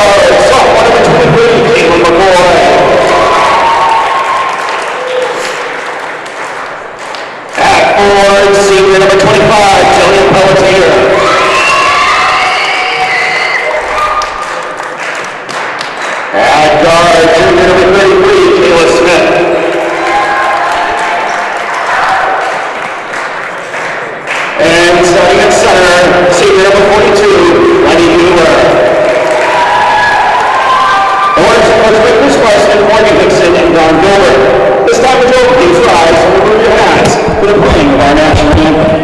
guard, sophomore number 23, Caitlin McCoy. At forward, senior number 25, Jillian Pelletier. At guard, junior number 33, Kayla Smith. And starting at center, senior number 42, Lenny Mueller. Orange supports Whitney Sparson, Morgan Hickson, and Don Gilbert. This time the Joe, please rise and remove your hats for the playing of our national anthem.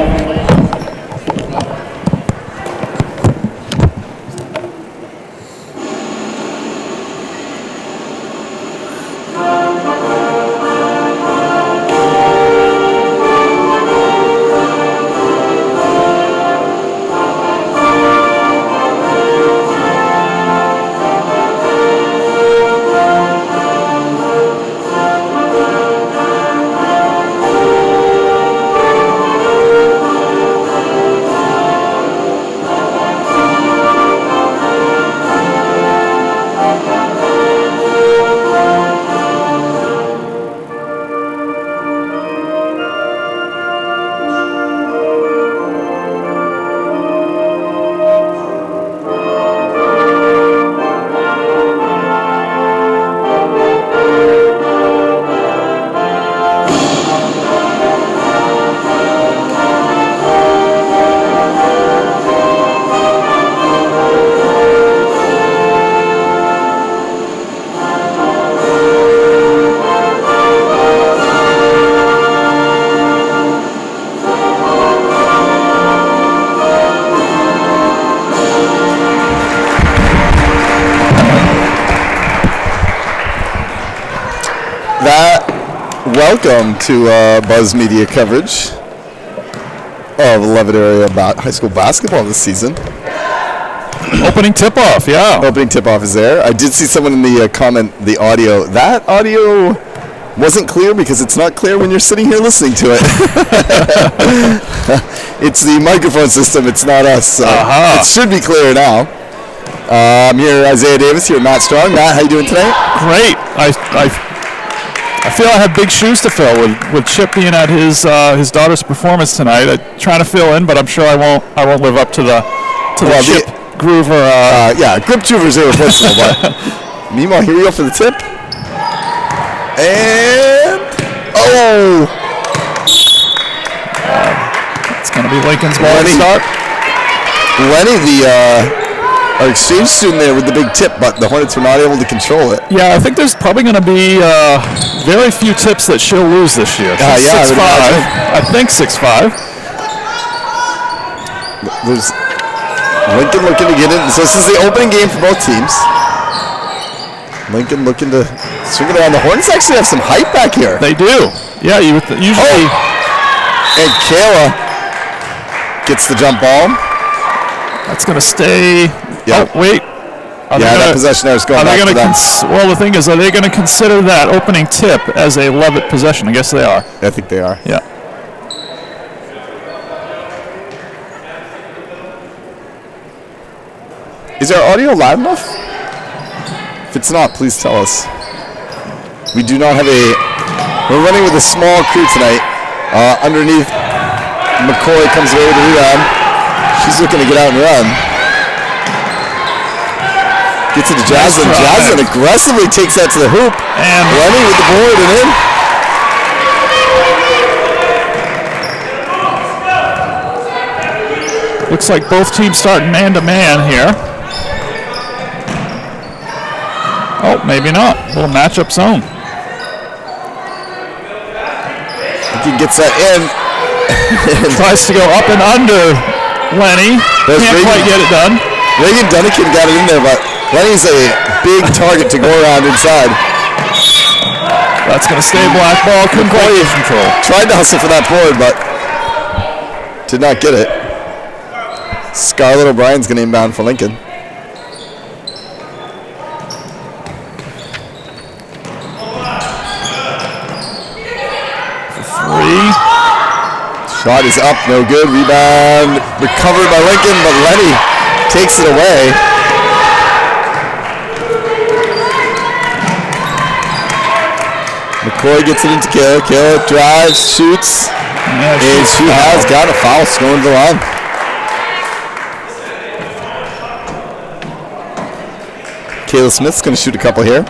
Welcome to Buzz Media coverage of Leavitt area high school basketball this season. Opening tip-off, yeah. Opening tip-off is there. I did see someone in the comment, the audio. That audio wasn't clear because it's not clear when you're sitting here listening to it. It's the microphone system, it's not us. So It should be clear now. I'm here, Isaiah Davis, here, Matt Strong. Matt, how you doing tonight? Great. I feel I have big shoes to fill with Chip being at his daughter's performance tonight. I'm trying to fill in, but I'm sure I won't live up to the Chip Groover. Grip Groover's irreplaceable. But meanwhile, here we go for the tip. And it's going to be Lincoln's ball to start. Lenny, our exchange student there with the big tip, but the Hornets were not able to control it. Yeah, I think there's probably going to be very few tips that she'll lose this year. She's 6'5". I think 6'5". There's Lincoln looking to get in. So this is the opening game for both teams. Lincoln looking to swing it around. The Hornets actually have some height back here. They do. Yeah, usually. And Kayla gets the jump ball. That's going to stay. Yep. Oh, wait. That possession there is going back to them. Well, the thing is, are they going to consider that opening tip as a Leavitt possession? I guess they are. I think they are. Yeah. Is our audio loud enough? If it's not, please tell us. We do not have we're running with a small crew tonight. Underneath, McCoy comes away with the rebound. She's looking to get out and run. Gets it to Jaslyn. Jaslyn aggressively takes that to the hoop. And Lenny with the board and in. Looks like both teams starting man-to-man here. Oh, maybe not. A little matchup zone. He gets that in. Tries to go up and under Lenny. Can't quite get it done. Reagan Dunnican got it in there, but Lenny's a big target to go around inside. That's going to stay black ball. Couldn't quite get control. Tried to hustle for that board, but did not get it. Scarlett O'Brien's going to inbound for Lincoln. For three. Shot is up, no good. Rebound recovered by Lincoln, but Lenny takes it away. McCoy gets it into Kayla. Kayla drives, shoots, and she has got a foul going to the line. Kayla Smith's going to shoot a couple here.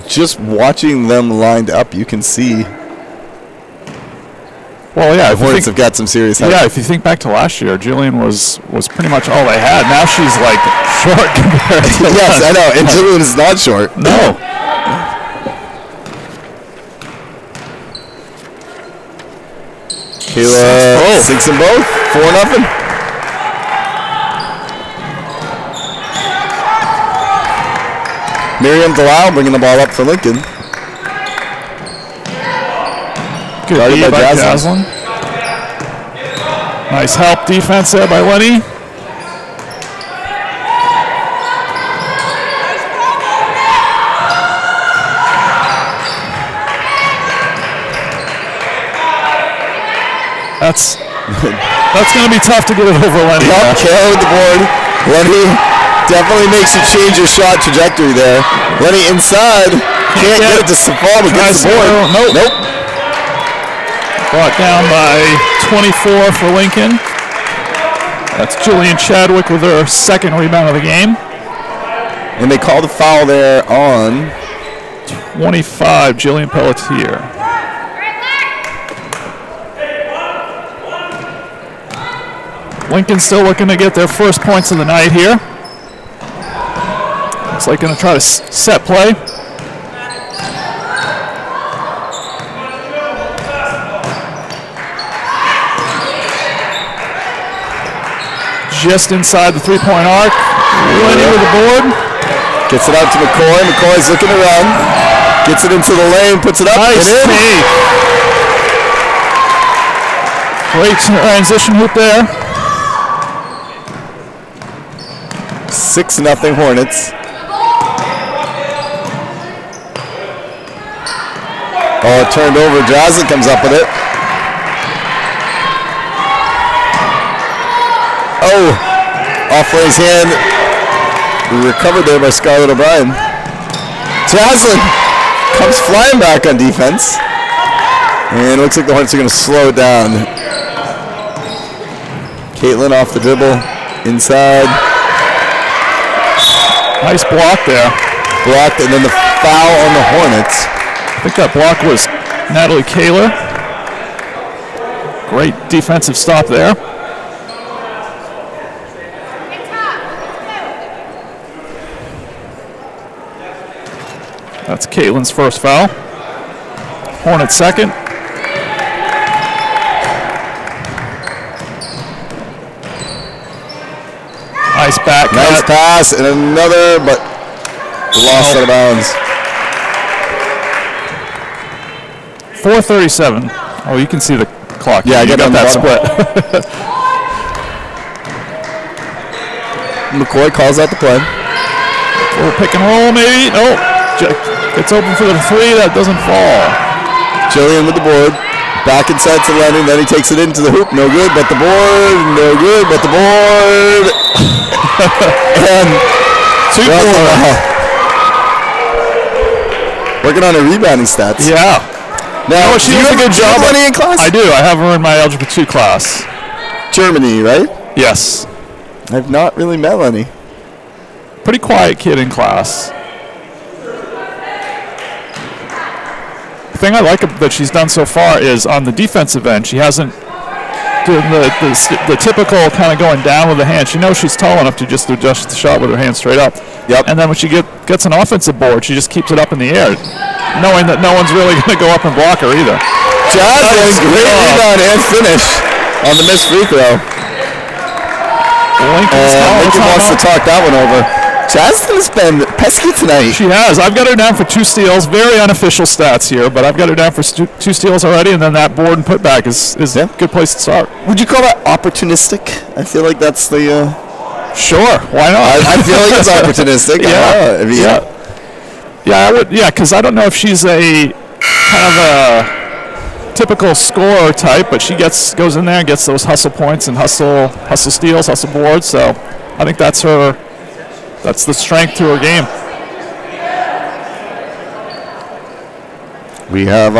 Just watching them lined up, you can see. Well, yeah, the Hornets have got some serious help. Yeah, if you think back to last year, Jillian was pretty much all they had. Now she's like short compared to Yes, I know, and Jillian is not short. No. Kayla sinks them both. 4-0. Miriam Delisle bringing the ball up for Lincoln. Good lead by Jaslyn. Nice help defense there by Lenny. That's going to be tough to get it over Lenny. Yep, Kayla with the board. Lenny definitely makes you change your shot trajectory there. Lenny inside. Can't get it to fall, but gets the board. Nope. Brought down by 24 for Lincoln. That's Jillian Chadwick with her second rebound of the game. And they called a foul there on 25, Jillian Pelletier. Lincoln still looking to get their first points of the night here. Looks like going to try to set play. Just inside the three-point arc. Lenny with the board. Gets it out to McCoy. McCoy's looking to run. Gets it into the lane, puts it up. Nice and in. Great transition hoop there. 6-0 Hornets. Oh, it turned over. Jaslyn comes up with it. Oh, off Ray's hand. Recovered there by Scarlett O'Brien. Jaslyn comes flying back on defense. And it looks like the Hornets are going to slow it down. Caitlin off the dribble. Inside. Nice block there. Blocked, and then the foul on the Hornets. I think that block was Natalie Kaler. Great defensive stop there. That's Caitlin's first foul. Hornets second. Nice back. Nice pass, and another, but lost out of bounds. 4:37. Oh, you can see the clock. Yeah, I got got that split. McCoy calls out the play. Little pick and roll, maybe. Oh, gets open for the three. That doesn't fall. Jillian with the board. Back inside to Lennon. Then he takes it into the hoop. No good, but the board. No good, but the board. And 2 working on her rebounding stats. Yeah. Now, she do you does have a good job. Lenny in class? I do. I have her in my Algebra 2 class. Germany, right? Yes. I've not really met Lenny. Pretty quiet kid in class. The thing I like that she's done so far is on the defensive end, she hasn't done the typical kind of going down with the hand. She knows she's tall enough to just adjust the shot with her hand straight up. Yep. And then when she gets an offensive board, she just keeps it up in the air, knowing that no one's really going to go up and block her either. Jaslyn, great rebound and finish on the missed free throw. Lincoln wants to talk that one over. Jaslyn's been pesky tonight. She has. I've got her down for 2 steals. Very unofficial stats here, but I've got her down for 2 steals already, and then that board and putback is a good place to start. Would you call that opportunistic? I feel like that's the... Sure, why not? I feel like it's opportunistic. Yeah, I would. Yeah, because I don't know if she's a kind of a typical scorer type, but she goes in there and gets those hustle points and hustle steals, hustle boards. So I think that's the strength to her game. We have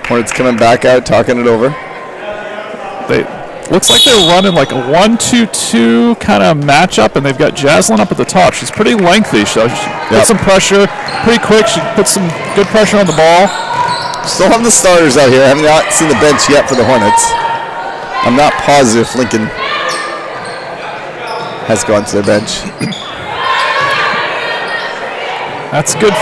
Hornets coming back out, talking it over. Looks like they're running like a 1-2-2 kind of matchup, and they've got Jaslyn up at the top. She's pretty lengthy, so she puts some pressure pretty quick. She puts some good pressure on the ball. Still have the starters out here. I have not seen the bench yet for the Hornets. I'm not positive Lincoln has gone to their bench. That's good.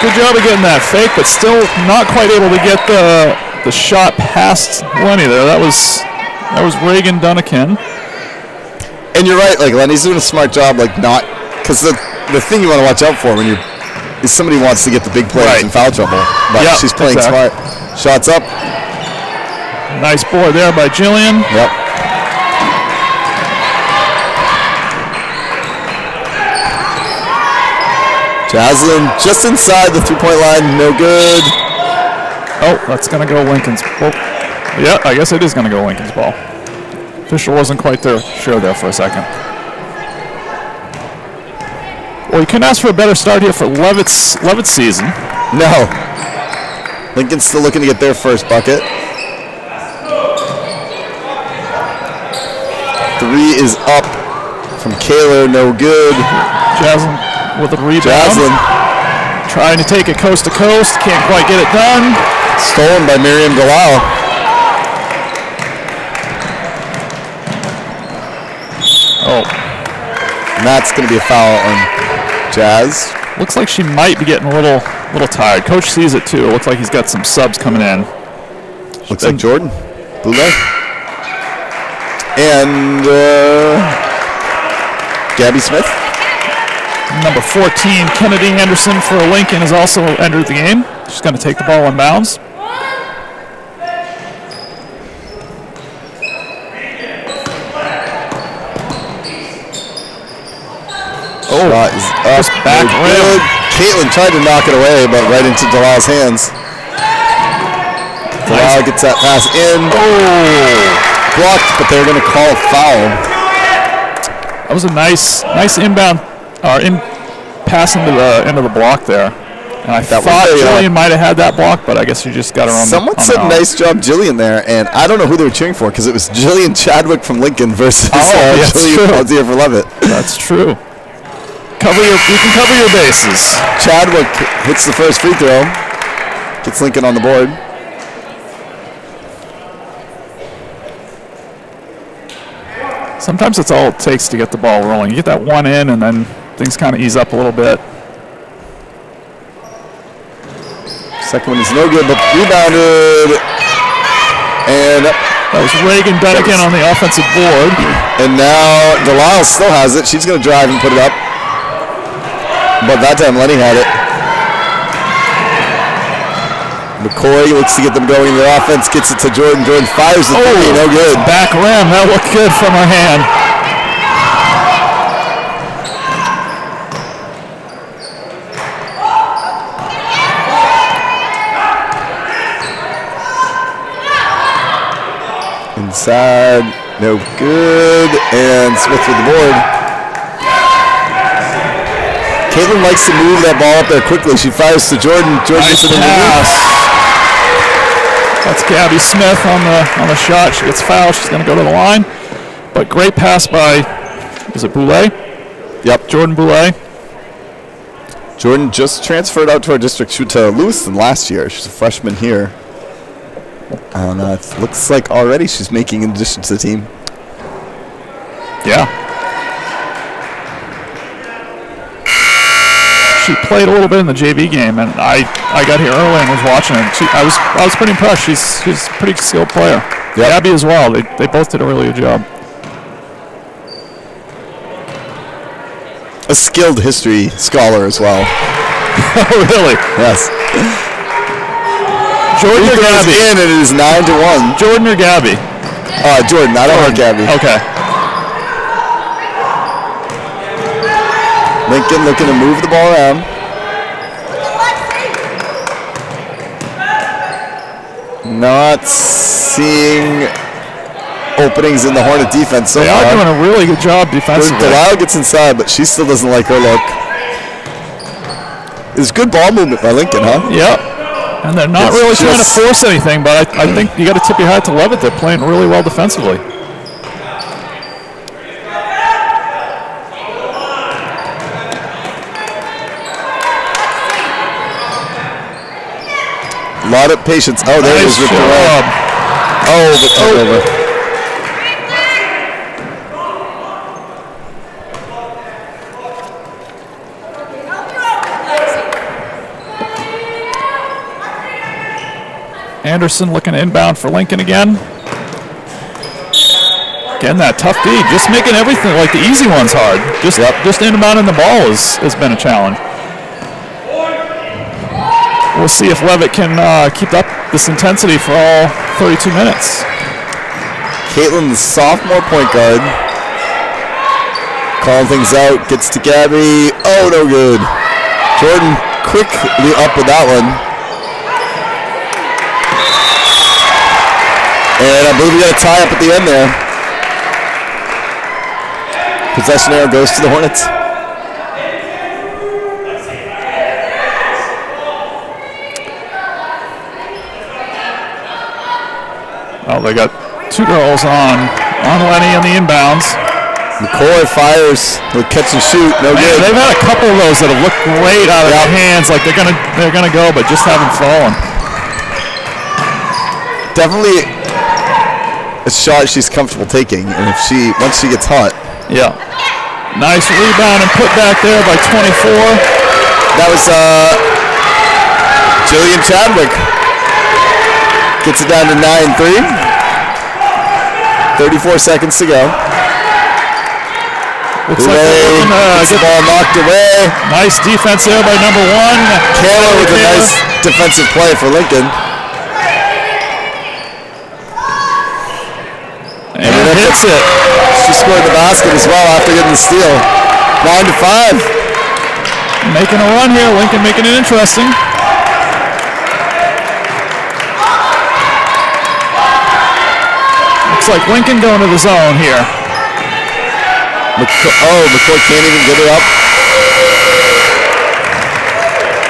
Good job of getting that fake, but still not quite able to get the shot past Lenny there. That was Reagan Dunnican. And you're right, like Lenny's doing a smart job, like not, because the thing you want to watch out for when is somebody wants to get the big plays in foul trouble, but she's playing smart. Shots up. Nice board there by Jillian. Yep. Jaslyn just inside the 3-point line, no good. Oh, that's going to go Lincoln's. Oh, yeah, I guess it is going to go Lincoln's ball. Official wasn't quite sure there for a second. Well, you couldn't ask for a better start here for Leavitt's season. No. Lincoln's still looking to get their first bucket. 3 is up from Kaler, no good. Jaslyn with a rebound. Jaslyn trying to take it coast to coast, can't quite get it done. Stolen by Miriam Galal. Oh. And that's going to be a foul on Jazz. Looks like she might be getting a little tired. Coach sees it too. Looks like he's got some subs coming in. Looks like Jordan Boulay. And Gabby Smith. Number 14, Kennedy Anderson for Lincoln, has also entered the game. She's going to take the ball in bounds. Oh, shot is up. Back rim. Caitlin tried to knock it away, but right into Delal's hands. Delal gets that pass in. Oh, blocked, but they're going to call a foul. That was a nice inbound, in pass into the block there. And I thought Jillian might have had that block, but I guess she just got her on. Someone said nice job, Jillian there, and I don't know who they were cheering for because it was Jillian Chadwick from Lincoln versus Jillian Palzier for Leavitt. That's true. You can cover your bases. Chadwick hits the first free throw, gets Lincoln on the board. Sometimes that's all it takes to get the ball rolling. You get that one in, and then things kind of ease up a little bit. Second one is no good, but rebounded. And that was Reagan Dunnigan on the offensive board. And now Delisle still has it. She's going to drive and put it up. But that time Lenny had it. McCoy looks to get them going in the offense, gets it to Jordan. Jordan fires the three, no good. Back rim, that looked good from her hand. Inside, no good, and Smith with the board. Caitlin likes to move that ball up there quickly. She fires to Jordan. Jordan gets it in the pass. That's Gabby Smith on the shot. She gets fouled. She's going to go to the line. But great pass by, is it Boulay? Yep. Jordan Boulay. Jordan just transferred out to our district. She went to Lewiston last year. She's a freshman here. And it looks like already she's making an addition to the team. Yeah. She played a little bit in the JV game, and I got here early and was watching her. I was pretty impressed. She's a pretty skilled player. Yep. Gabby as well. They both did a really good job. A skilled history scholar as well. Oh, really? Yes. Jordan or Gabby? In, and it is 9-1. Jordan or Gabby? Jordan. I don't want Gabby. Okay. Lincoln looking to move the ball around. Not seeing openings in the Hornet defense so They far. are doing a really good job defensively. Delisle gets inside, but she still doesn't like her look. It's good ball movement by Lincoln, huh? Yep. And they're not It's really trying to just- force anything, but I think you got to tip your hat to Leavitt. They're playing really well defensively. A lot of patience. Oh, there it is. Nice Ripped away. job. Oh, but turnover. Anderson looking inbound for Lincoln again. Getting that tough D, just making everything like the easy ones hard. Just inbounding the ball has been a challenge. We'll see if Leavitt can keep up this intensity for all 32 minutes. Caitlin, the sophomore point guard, calling things out, gets to Gabby. Oh, no good. Jordan quickly up with that one. And I believe we got a tie up at the end there. Possession arrow goes to the Hornets. Oh, they got two girls on Lenny on the inbounds. McCoy fires with catch and shoot. No Man, good. they've had a couple of those that have looked great out of their hands, like they're gonna go, but just haven't fallen. Definitely a shot she's comfortable taking, and if once she gets hot. Yeah. Nice rebound and put back there by 24. That was Jillian Chadwick. Gets it down to 9-3. 34 seconds to go. Looks like they're looking to gets the ball knocked away. Nice defense there by number one. Kayla with a nice defensive play for Lincoln. And hits it. She scored the basket as well after getting the steal. 9-5. Making a run here. Lincoln making it interesting. Looks like Lincoln going to the zone here. McCoy can't even get it up.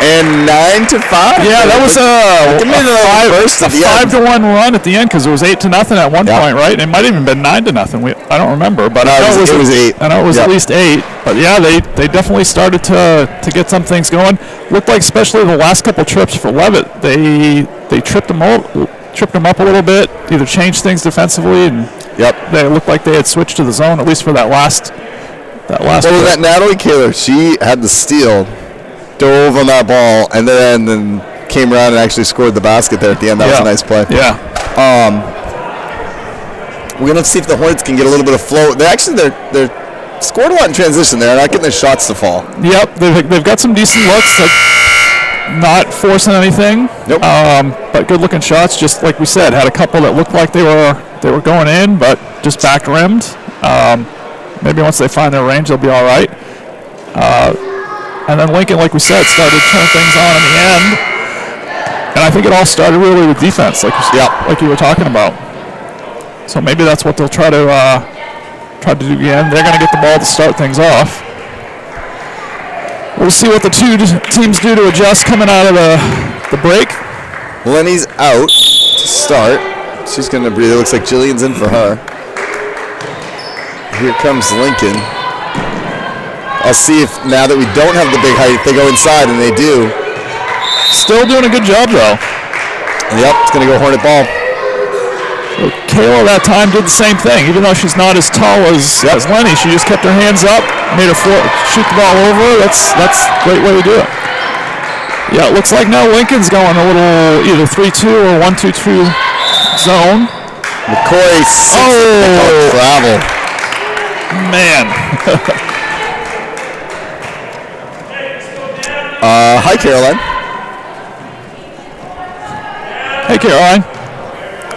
And 9-5. Yeah, that was a 5-1 run at the end because it was 8-0 at one point, right? It might have even been 9-0. I don't remember, but I know it was 8. I know it was at least 8. But yeah, they definitely started to get some things going. Looked like, especially the last couple trips for Leavitt, they tripped them up a little bit. Either changed things defensively, and they looked like they had switched to the zone at least for that last. Well, that Natalie Kaler, she had the steal. Dove on that ball and then came around and actually scored the basket there at the end. That was a nice play. Yeah. We're gonna see if the Hornets can get a little bit of flow. They're scored a lot in transition. They're not getting their shots to fall. Yep, they've got some decent looks. Not forcing anything. Nope. But good looking shots. Just like we said, had a couple that looked like they were going in, but just back rimmed. Maybe once they find their range, they'll be all right. And then Lincoln, like we said, started to turn things on in the end. And I think it all started really with defense, like you were talking about. So maybe that's what they'll try to do again. They're going to get the ball to start things off. We'll see what the two teams do to adjust coming out of the break. Lenny's out to start. She's going to breathe. It looks like Jillian's in for her. Here comes Lincoln. I'll see if now that we don't have the big height, if they go inside, and they do. Still doing a good job, though. Yep, it's going to go Hornet ball. So Kayla that time did the same thing. Even though she's not as tall as Lenny, she just kept her hands up, made her shoot the ball over. That's a great way to do it. Yeah, it looks like now Lincoln's going a little either 3-2 or 1-2-2 zone. McCoy, travel. Man. Hi, Caroline. Hey, Caroline.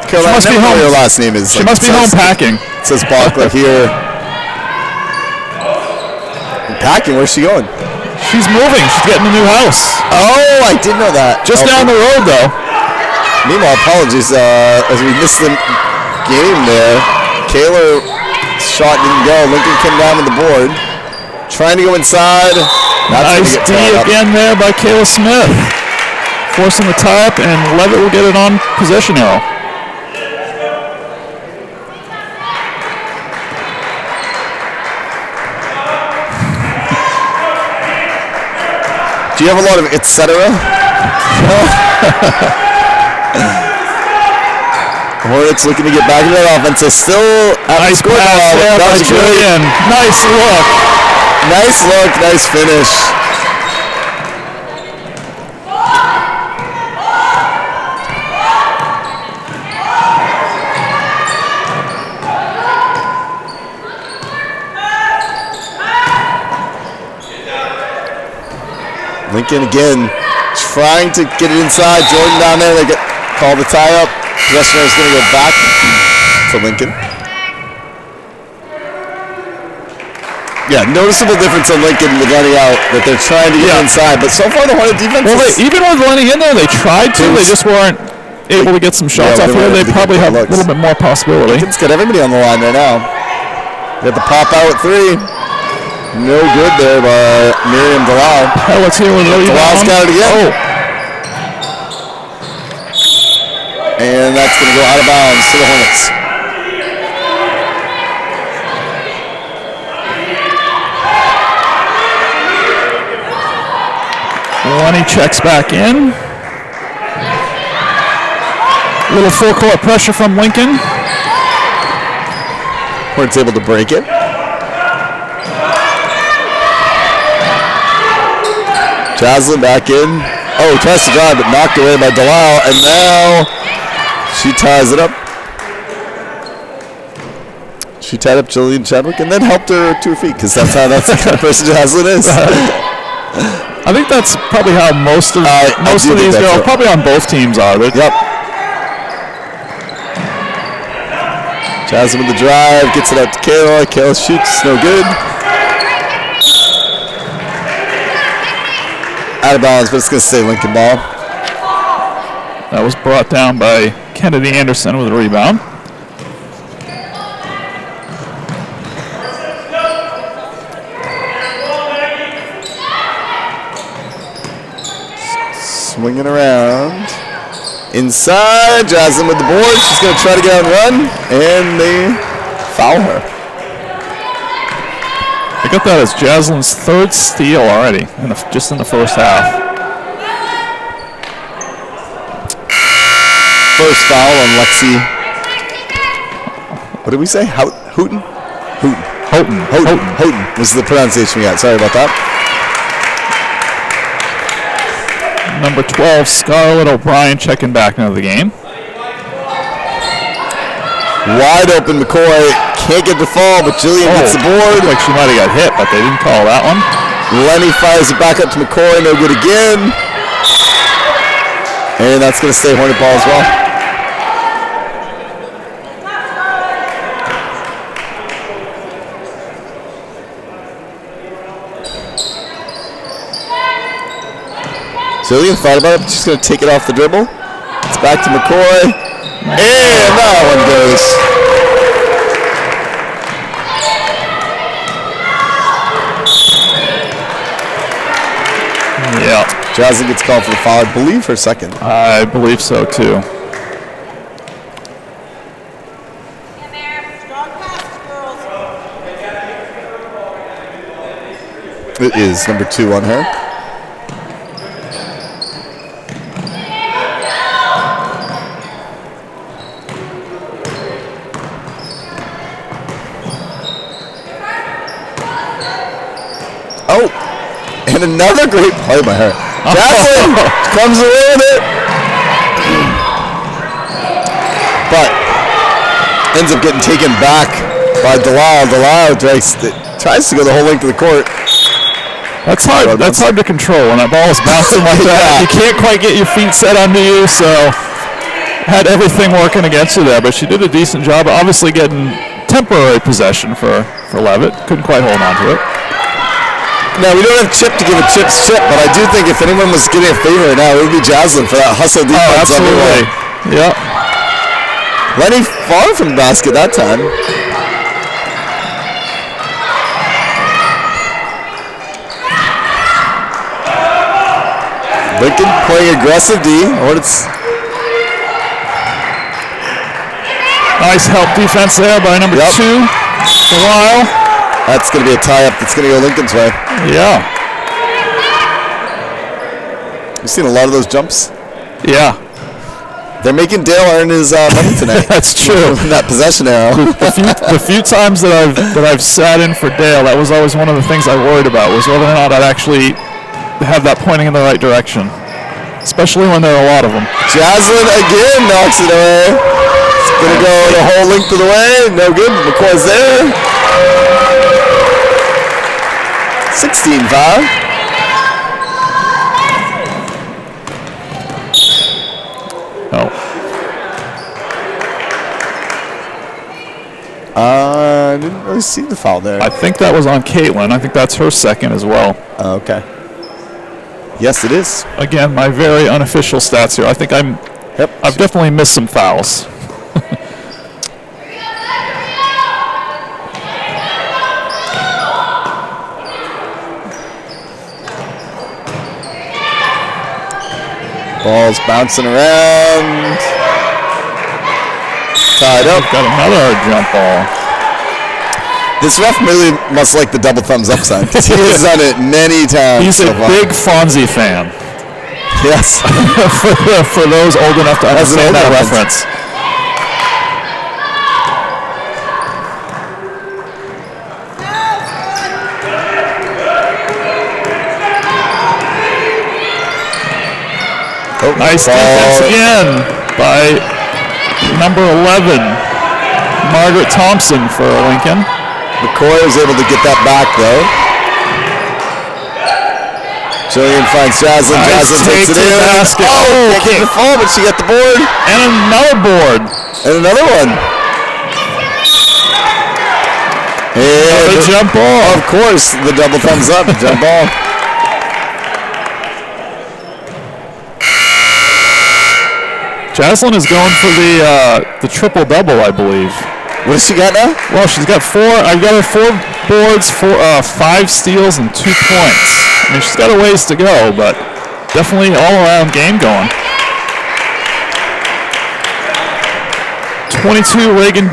Caroline, she must be home. Your last name is. She must be home packing. It says Bachler here. Packing? Where's she going? She's moving. She's getting a new house. Oh, I did know that. Just down the road, though. Meanwhile, apologies as we missed the game there. Kaler shot didn't go. Lincoln came down with the board. Trying to go inside. Nice D again there by Kayla Smith. Forcing the tie-up, and Leavitt will get it on possession arrow. Do you have a lot of et cetera? Hornets looking to get back into that offense. They're still at nice the score. Pass there by Julian. Nice look. Nice look. Nice finish. Lincoln again trying to get it inside. Jordan down there. They get called the tie up. Possession is going to go back to Lincoln. Yeah, noticeable difference on Lincoln with running out that they're trying to get inside. But so far the Hornet defense even with running in there, they tried to. They just weren't able to get some shots off here. They probably have a little bit more possibility. Lincoln's got everybody on the line right now. Got the pop out at 3. No good there by Miriam Dalal. Let's hear with Leavitt. Dalal's got it again. Oh. And that's going to go out of bounds to the Hornets. Lenny checks back in. Little full court pressure from Lincoln. Hornets able to break it. Jaslyn back in. Oh, tries to drive, but knocked away by Dalal, and now she ties it up. She tied up Jillian Chadwick and then helped her to her feet, because that's the kind of person Jaslyn is. I think that's probably how most of these girls, probably on both teams, are. Yep. Jaslyn with the drive, gets it out to Kayla. Kayla shoots, no good. Out of bounds, but it's going to stay Lincoln ball. That was brought down by Kennedy Anderson with a rebound. Swinging around. Inside, Jaslyn with the board. She's going to try to get on run, and they foul her. I got that as Jaslyn's 3rd steal already, just in the first half. First foul on Lexi. What did we say? Houghton? Houghton was the pronunciation we got. Sorry about that. Number 12, Scarlett O'Brien checking back into the game. Wide open McCoy. Can't get the fall, but Jillian gets the board. Like she might have got hit, but they didn't call that one. Lenny fires it back up to McCoy. No good again. And that's going to stay Hornet ball as well. Jillian thought about it, but she's going to take it off the dribble. It's back to McCoy. And that one goes. Yeah. Jaslyn gets called for the foul. I believe her 2nd. I believe so too. It is number 2 on her. Oh, and another great play by her. Jaslyn comes away with it. But ends up getting taken back by Dalal. Dalal tries to go the whole length of the court. That's hard. That's hard to control when that ball is bouncing like that. You can't quite get your feet set under you, so had everything working against her there. But she did a decent job, obviously getting temporary possession for Leavitt. Couldn't quite hold on to it. Now, we don't have Chip to give a Chip's chip, but I do think if anyone was getting a favor right now, it would be Jaslyn for that hustle defense. Oh, absolutely. Yep. Lenny far from the basket that time. Lincoln playing aggressive D. Nice help defense there by number 2. For a while. That's going to be a tie-up that's going to go Lincoln's way. Yeah. You've seen a lot of those jumps? Yeah. They're making Dale earn his money tonight. That's true. That possession arrow. The few times that I've sat in for Dale, that was always one of the things I worried about, was whether or not I'd actually have that pointing in the right direction, especially when there are a lot of them. Jaslyn again knocks it away. It's going to go the whole length of the way. No good. McCoy's there. 16-5. Oh. I didn't really see the foul there. I think that was on Caitlin. I think that's her second as well. Okay. Yes, it is. Again, my very unofficial stats here. I think I've definitely missed some fouls. Ball's bouncing around. Tied up. Got another jump ball. This ref really must like the double thumbs up sign, because he has done it many times. He's a big Fonzie fan. Yes. for those old enough to understand that reference. Oh, nice defense again by number 11, Margaret Thompson for Lincoln. McCoy was able to get that back though. Jillian finds Jaslyn. Nice Jaslyn takes it in. Basket. Oh, can't get the fall, but she got the board. And another board. And another one. And the jump ball. Of course, the double thumbs up, jump ball. Jaslyn is going for the triple-double, I believe. What does she got now? Well, she's got 4. I've got her 4 boards, 5 steals, and 2 points. I mean, she's got a ways to go, but definitely all-around game going. 22, Regan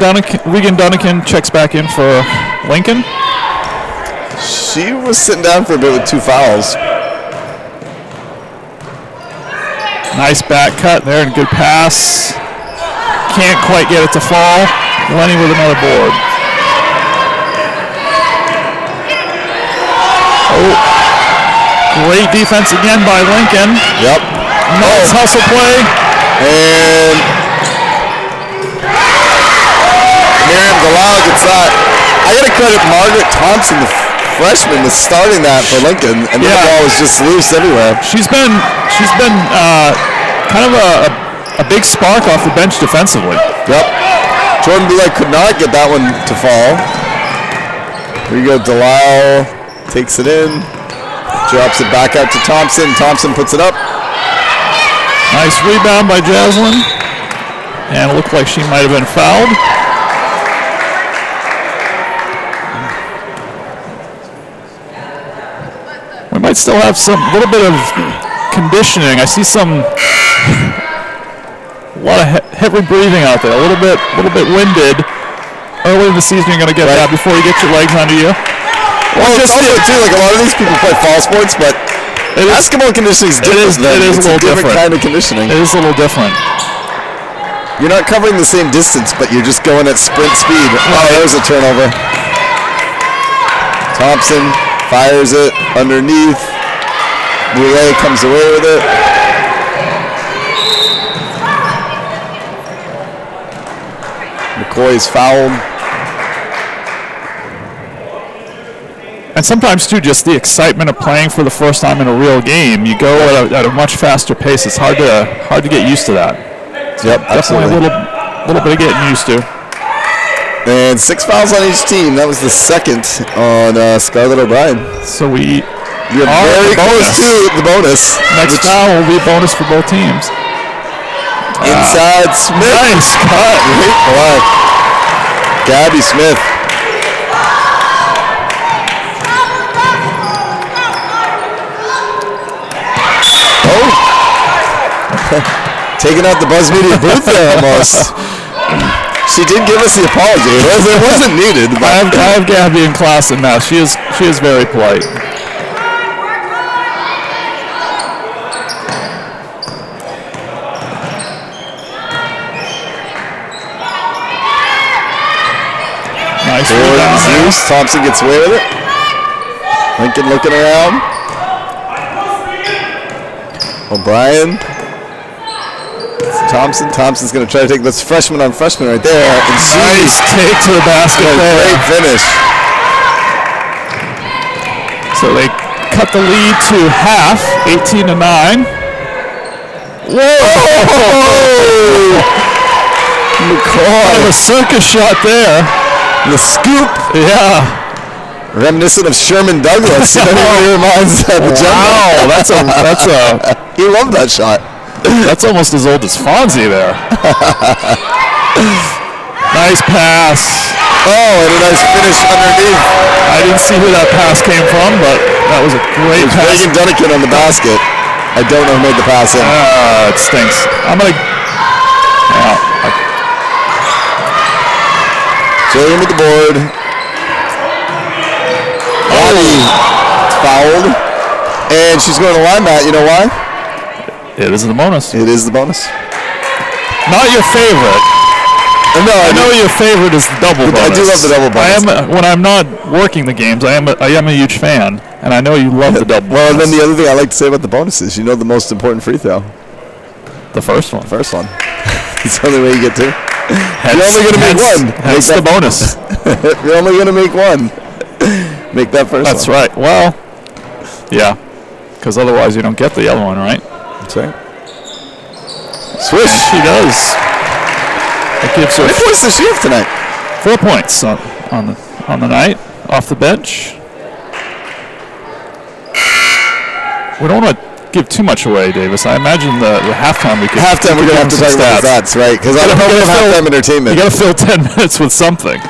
Dunnican checks back in for Lincoln. She was sitting down for a bit with 2 fouls. Nice back cut there and good pass. Can't quite get it to fall. Lenny with another board. Oh, great defense again by Lincoln. Yep. Nice hustle play. And Miriam Galal gets that. I got to credit Margaret Thompson, the freshman, was starting that for Lincoln, and the ball was just loose everywhere. She's been kind of a big spark off the bench defensively. Yep. Jordan Boulay could not get that one to fall. Here you go, Delisle takes it in, drops it back out to Thompson. Thompson puts it up. Nice rebound by Jaslyn, and it looked like she might have been fouled. We might still have some little bit of conditioning. I see a lot of heavy breathing out there. A little bit winded. Early in the season, you're going to get that before you get your legs under you. Well, it's also too, like a lot of these people play fall sports, but basketball conditioning is different. It is a little different kind of conditioning. It is a little different. You're not covering the same distance, but you're just going at sprint speed. Oh, there's a turnover. Thompson fires it underneath. Boulay comes away with it. McCoy's fouled. And sometimes, too, just the excitement of playing for the first time in a real game, you go at a much faster pace. It's hard to get used to that. Yep, absolutely. Definitely a little bit of getting used to. And 6 fouls on each team. That was the second on Scarlett O'Brien. So we are very close to the bonus. Next foul will be a bonus for both teams. In Inside Smith. Nice cut. Great play. Gabby Smith. Oh. Taking out the Buzz Media booth there almost. She did give us the apology. It wasn't needed. But I have Gabby in class and now she is very polite. Nice rebound there. Zeus. Thompson gets away with it. Lincoln looking around. O'Brien. Thompson's going to try to take this freshman on freshman right there. And Nice take to the basket there. Great finish. So they cut the lead to half, 18-9. Whoa! Kind of a circus shot there. The scoop. Yeah. Reminiscent of Sherman Douglas. It reminds of the Wow, that's a He loved that shot. that's almost as old as Fonzie there. Nice pass. Oh, and a nice finish underneath. I didn't see who that pass came from, but that was a great pass. Reagan Dunnigan on the basket. I don't know who made the pass in. It stinks. I'm gonna. Yeah. Jillian with the board. Bonnie fouled. And she's going to line that. You know why? It is the bonus. It is the bonus. Not your favorite. No, I know your favorite is the double bonus. I do love the double bonus. When I'm not working the games, I am a huge fan, and I know you love the double Well, and bonus. then the other thing I like to say about the bonus is, you know the most important free throw. The first one. First one. It's the only way you get to. You're only going to make one. That's the bonus. You're only going to make one. Make that first That's one. right. Well, yeah, because otherwise you don't get the other one, right? That's right. Swish. And she does. It gives her How many points does she have tonight? 4 points on the night off the bench. We don't want to give too much away, Davis. I imagine the halftime we could. Halftime we're going to have to talk about the stats, right? Because I don't know if halftime entertainment. You got to fill 10 minutes with something.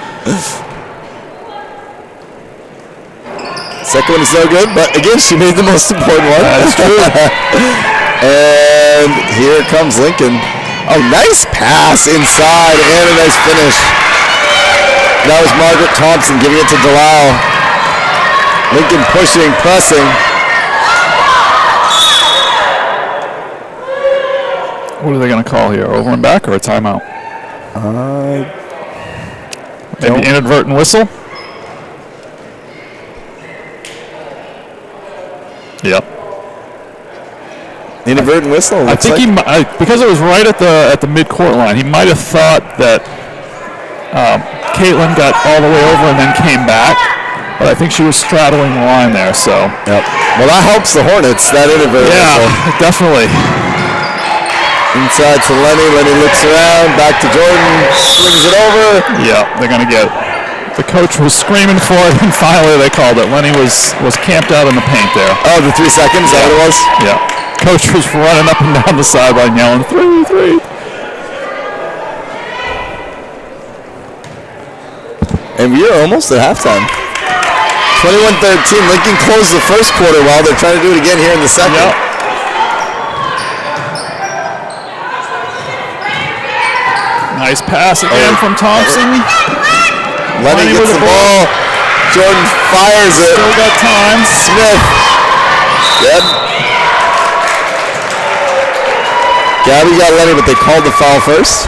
Second one is no good, but again, she made the most important one. That's true. And here comes Lincoln. Oh, nice pass inside and a nice finish. That was Margaret Thompson giving it to Delisle. Lincoln pushing, pressing. What are they going to call here? Over and back or a timeout? Maybe inadvertent whistle? Yep. Inadvertent whistle. I think because it was right at the mid-court line, he might have thought that Caitlin got all the way over and then came back, but I think she was straddling the line there. So. Yep. Well, that helps the Hornets. That inadvertent whistle. Yeah, definitely. Inside to Lenny. Lenny looks around. Back to Jordan. Swings it over. Yeah, they're gonna get. The coach was screaming for it, and finally they called it. Lenny was camped out in the paint there. Oh, the 3 seconds. Is that what it was? Yeah. Coach was running up and down the sideline yelling, 3. And we are almost at halftime. 21-13. Lincoln closed the first quarter while they're trying to do it again here in the second. Yep. Nice pass again from Thompson. Lenny gets the ball. Jordan fires it. Still got time. Smith. Yep. Gabby got Lenny, but they called the foul first.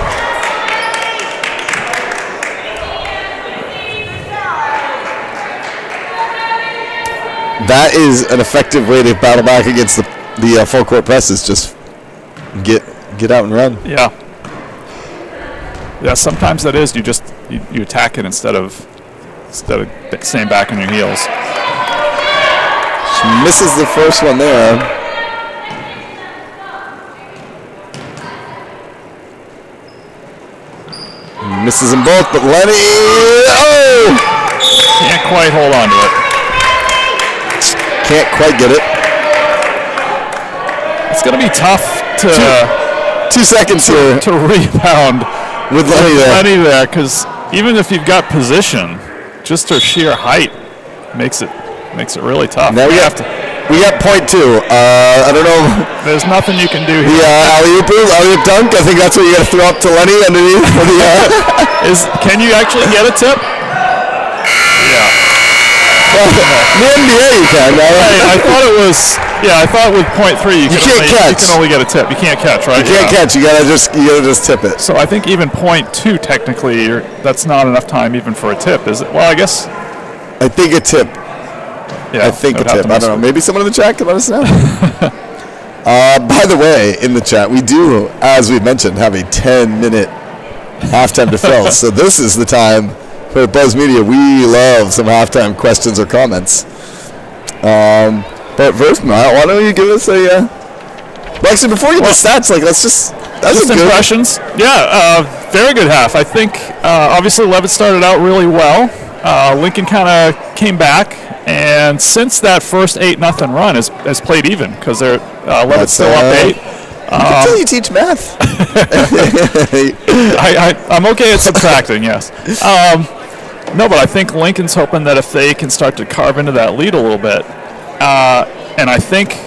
That is an effective way to battle back against the full court presses. Just get out and run. Yeah. Yeah, sometimes that is. You attack it instead of staying back on your heels. She misses the first one there. Misses them both, but Lenny, Can't quite hold on to it. Can't quite get it. It's going to be tough to 2 seconds here to rebound with Lenny there. Because even if you've got position, just her sheer height makes it really tough. Now we got point 2. I don't know. There's nothing you can do here. The alley-oop dunk. I think that's what you got to throw up to Lenny underneath. Can you actually get a tip? Yeah. Well, the NBA you can. I thought it was. Yeah, I thought with point 3 you can only get a tip. You can't catch, right? You can't catch. You gotta just tip it. So I think even point 2 technically, that's not enough time even for a tip, is it? Well, I guess. I think a tip. Yeah, I think a tip. I don't know. Maybe someone in the chat can let us know. By the way, in the chat, we do, as we mentioned, have a 10-minute halftime to fill. So this is the time for Buzz Media. We love some halftime questions or comments. But first, Matt, why don't you give us a... Well, actually, before you get the stats, let's just... That's just impressions. Yeah, very good half. I think, obviously, Leavitt started out really well. Lincoln kind of came back. And since that first 8-0 run has played even because they're Leavitt's still up 8. Until you teach math. I'm okay at subtracting, yes. No, but I think Lincoln's hoping that if they can start to carve into that lead a little bit, and I think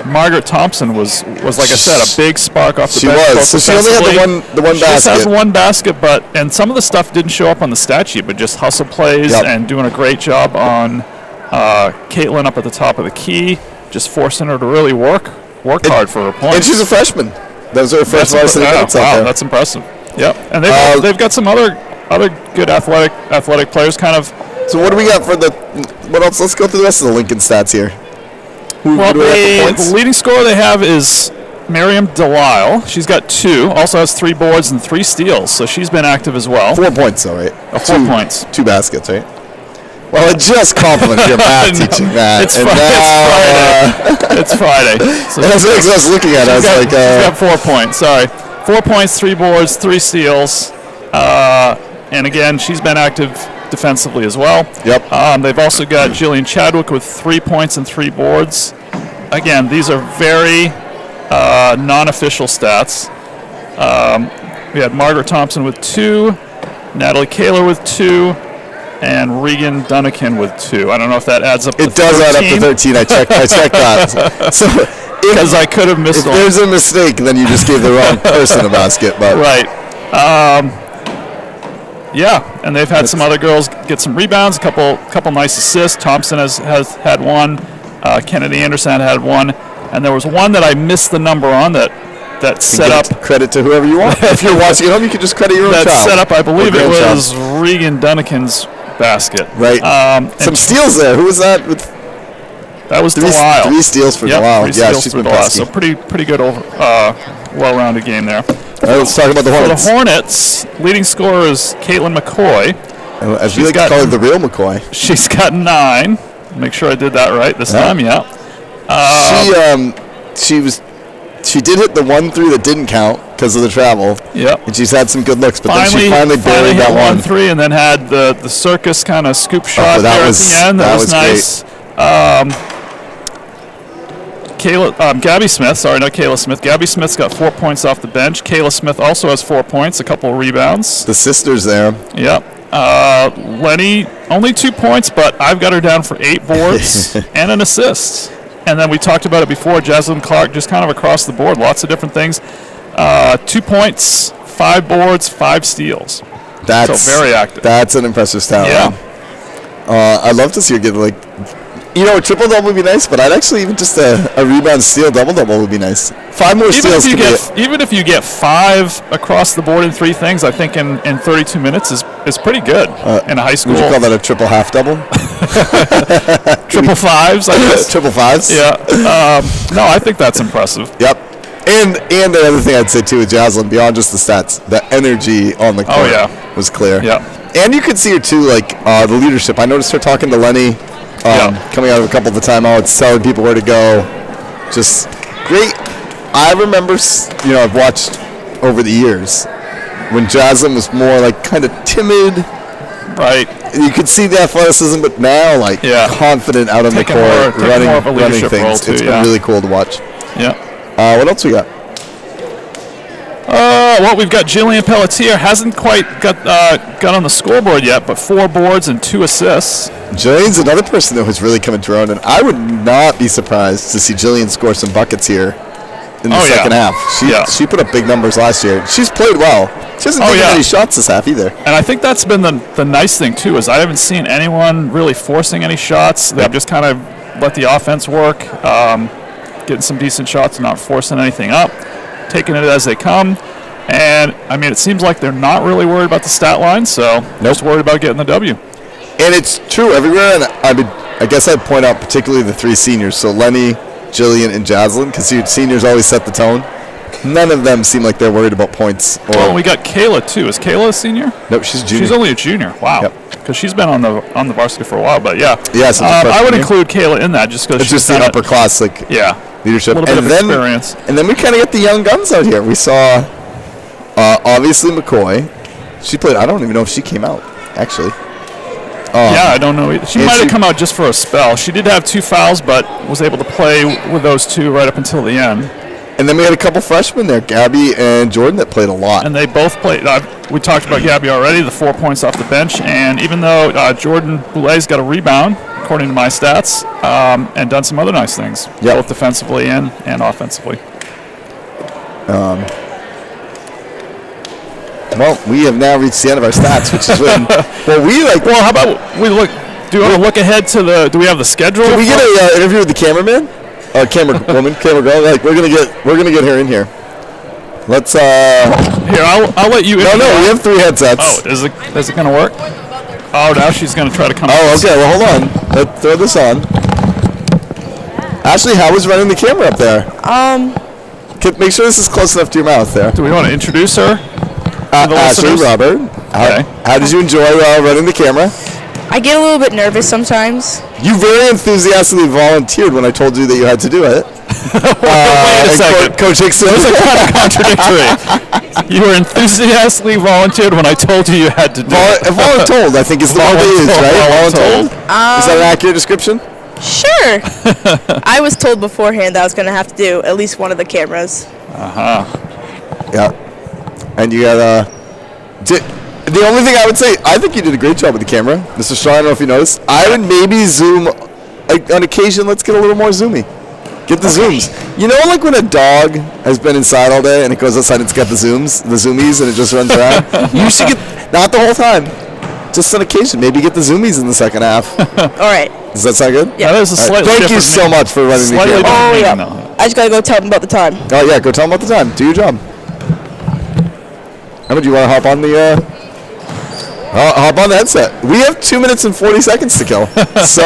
Margaret Thompson was like I said, a big spark off the bench. She was. So she only had the one basket. She just has one basket, and some of the stuff didn't show up on the stat sheet, but just hustle plays and doing a great job on Caitlin up at the top of the key, just forcing her to really work hard for her points. And she's a freshman. Those are her first varsity points out there. That's impressive. Yep. And they've got some other good athletic players kind of. So what do we got for what else? Let's go through the rest of the Lincoln stats here. The leading scorer they have is Miriam Delisle. She's got 2. Also has 3 boards and 3 steals, so she's been active as well. 4 points, though, right? 4 points. 2 baskets, right? Well, it just complimented your math teaching, Matt. It's Friday. It's Friday. So that's what I was looking at. I was like, she's got 4 points. Sorry, 4 points, 3 boards, 3 steals, and again, she's been active defensively as well. Yep. They've also got Jillian Chadwick with 3 points and 3 boards. Again, these are very non-official stats. We had Margaret Thompson with 2, Natalie Kaler with 2, and Regan Dunnican with 2. I don't know if that adds up to 13. It does add up to 13. I checked that. So because I could have missed one. If there's a mistake, then you just gave the wrong person a basket. But right. Yeah, and they've had some other girls get some rebounds, a couple nice assists. Thompson has had 1. Kennedy Anderson had 1, and there was one that I missed the number on that set up. Credit to whoever you want. If you're watching at home, you can just credit your own child. That set up, I believe it was Regan Dunnican's basket. Right. Some steals there. Who was that? That was Delisle. 3 steals for Delisle. Yeah, she's been pesky. So pretty good, well-rounded game there. All right, let's talk about the Hornets. For the Hornets, leading scorer is Caitlin McCoy. As you like to call her the real McCoy. She's got 9. Make sure I did that right this time. Yeah. She did hit the 1 3 that didn't count because of the travel. Yep. And she's had some good looks, but then she finally buried that 1 3, and then had the circus kind of scoop shot there at the end. That was nice. Gabby Smith, sorry, not Kayla Smith. Gabby Smith's got 4 points off the bench. Kayla Smith also has 4 points, a couple of rebounds. The sisters there. Yep. Lenny, only 2 points, but I've got her down for 8 boards and an assist. And then we talked about it before, Jaslyn Clark, just kind of across the board, lots of different things. 2 points, 5 boards, 5 steals. So very active. That's an impressive stat. Yeah. I'd love to see her get a triple-double would be nice, but I'd actually even just a rebound steal double-double would be nice. 5 more steals could be even if you get 5 across the board in 3 things, I think in 32 minutes is pretty good in a high school. Would you call that a triple half-double? Triple 5s, I guess. Triple 5s? Yeah. No, I think that's impressive. Yep. And the other thing I'd say, too, with Jaslyn, beyond just the stats, the energy on the court was clear. Yeah. And you could see her, too, the leadership. I noticed her talking to Lenny. Coming out of a couple of the timeouts, telling people where to go. Just great. I remember, I've watched over the years when Jaslyn was more kind of timid. Right. You could see the athleticism, but now confident out on the court, running things. It's been really cool to watch. Yeah. What else we got? well, we've got Jillian Pelletier. Hasn't quite got on the scoreboard yet, but 4 boards and 2 assists. Jillian's another person that was really coming to her own, and I would not be surprised to see Jillian score some buckets here in the second half. She put up big numbers last year. She's played well. She hasn't taken any shots this half either. And I think that's been the nice thing, too, is I haven't seen anyone really forcing any shots. They've just kind of let the offense work, getting some decent shots and not forcing anything up, taking it as they come. And, I mean, it seems like they're not really worried about the stat line, so just worried about getting the W. And it's true everywhere, and I guess I'd point out particularly the 3 seniors, so Lenny, Jillian, and Jaslyn, because seniors always set the tone. None of them seem like they're worried about points. Well, we got Kayla, too. Is Kayla a senior? Nope, she's a junior. She's only a junior. Wow. Because she's been on the varsity for a while, but yeah. Yes, I would include Kayla in that just because she's just the upper class, leadership. A little bit of experience. And then we kind of get the young guns out here. We saw, obviously, McCoy. She played, I don't even know if she came out, actually. I don't know either. She might have come out just for a spell. She did have 2 fouls, but was able to play with those 2 right up until the end. And then we had a couple freshmen there, Gabby and Jordan, that played a lot. And they both played. We talked about Gabby already, the 4 points off the bench. And even though Jordan Boulet's got a rebound, according to my stats, and done some other nice things, both defensively and offensively. Well, we have now reached the end of our stats, which is when. Well, how about we look? Do you want to look ahead to the? Do we have the schedule? Can we get an interview with the cameraman? Camera woman, camera girl. Like we're gonna get her in here. Let's. Here, I'll let you. No, we have 3 headsets. Oh, is it gonna work? Oh, now she's gonna try to come. Oh, okay. Well, hold on. Let's throw this on. Ashley, how was running the camera up there? Make sure this is close enough to your mouth there. Do we want to introduce her? Ashley, Robert. How did you enjoy running the camera? I get a little bit nervous sometimes. You very enthusiastically volunteered when I told you that you had to do it. Wait a second. Coach Hickson. Those are kind of contradictory. You were enthusiastically volunteered when I told you you had to do it. Voluntold, I think is the word they use, right? Voluntold. Is that an accurate description? Sure. I was told beforehand that I was going to have to do at least one of the cameras. Yeah. And you got the only thing I would say, I think you did a great job with the camera. Mr. Shaw, I don't know if you noticed. I would maybe zoom, on occasion, let's get a little more zoomy. Get the zooms. You know, like when a dog has been inside all day and it goes outside and it's got the zoomies, and it just runs around? You should get, not the whole time, just on occasion, maybe get the zoomies in the second half. All right. Does that sound good? Yeah, that is a slightly Thank you so much for running the camera. Oh, yeah. I just got to go tell them about the time. Oh, yeah, go tell them about the time. Do your job. Emma, do you want to hop on the... hop on the headset. We have 2 minutes and 40 seconds to kill. So...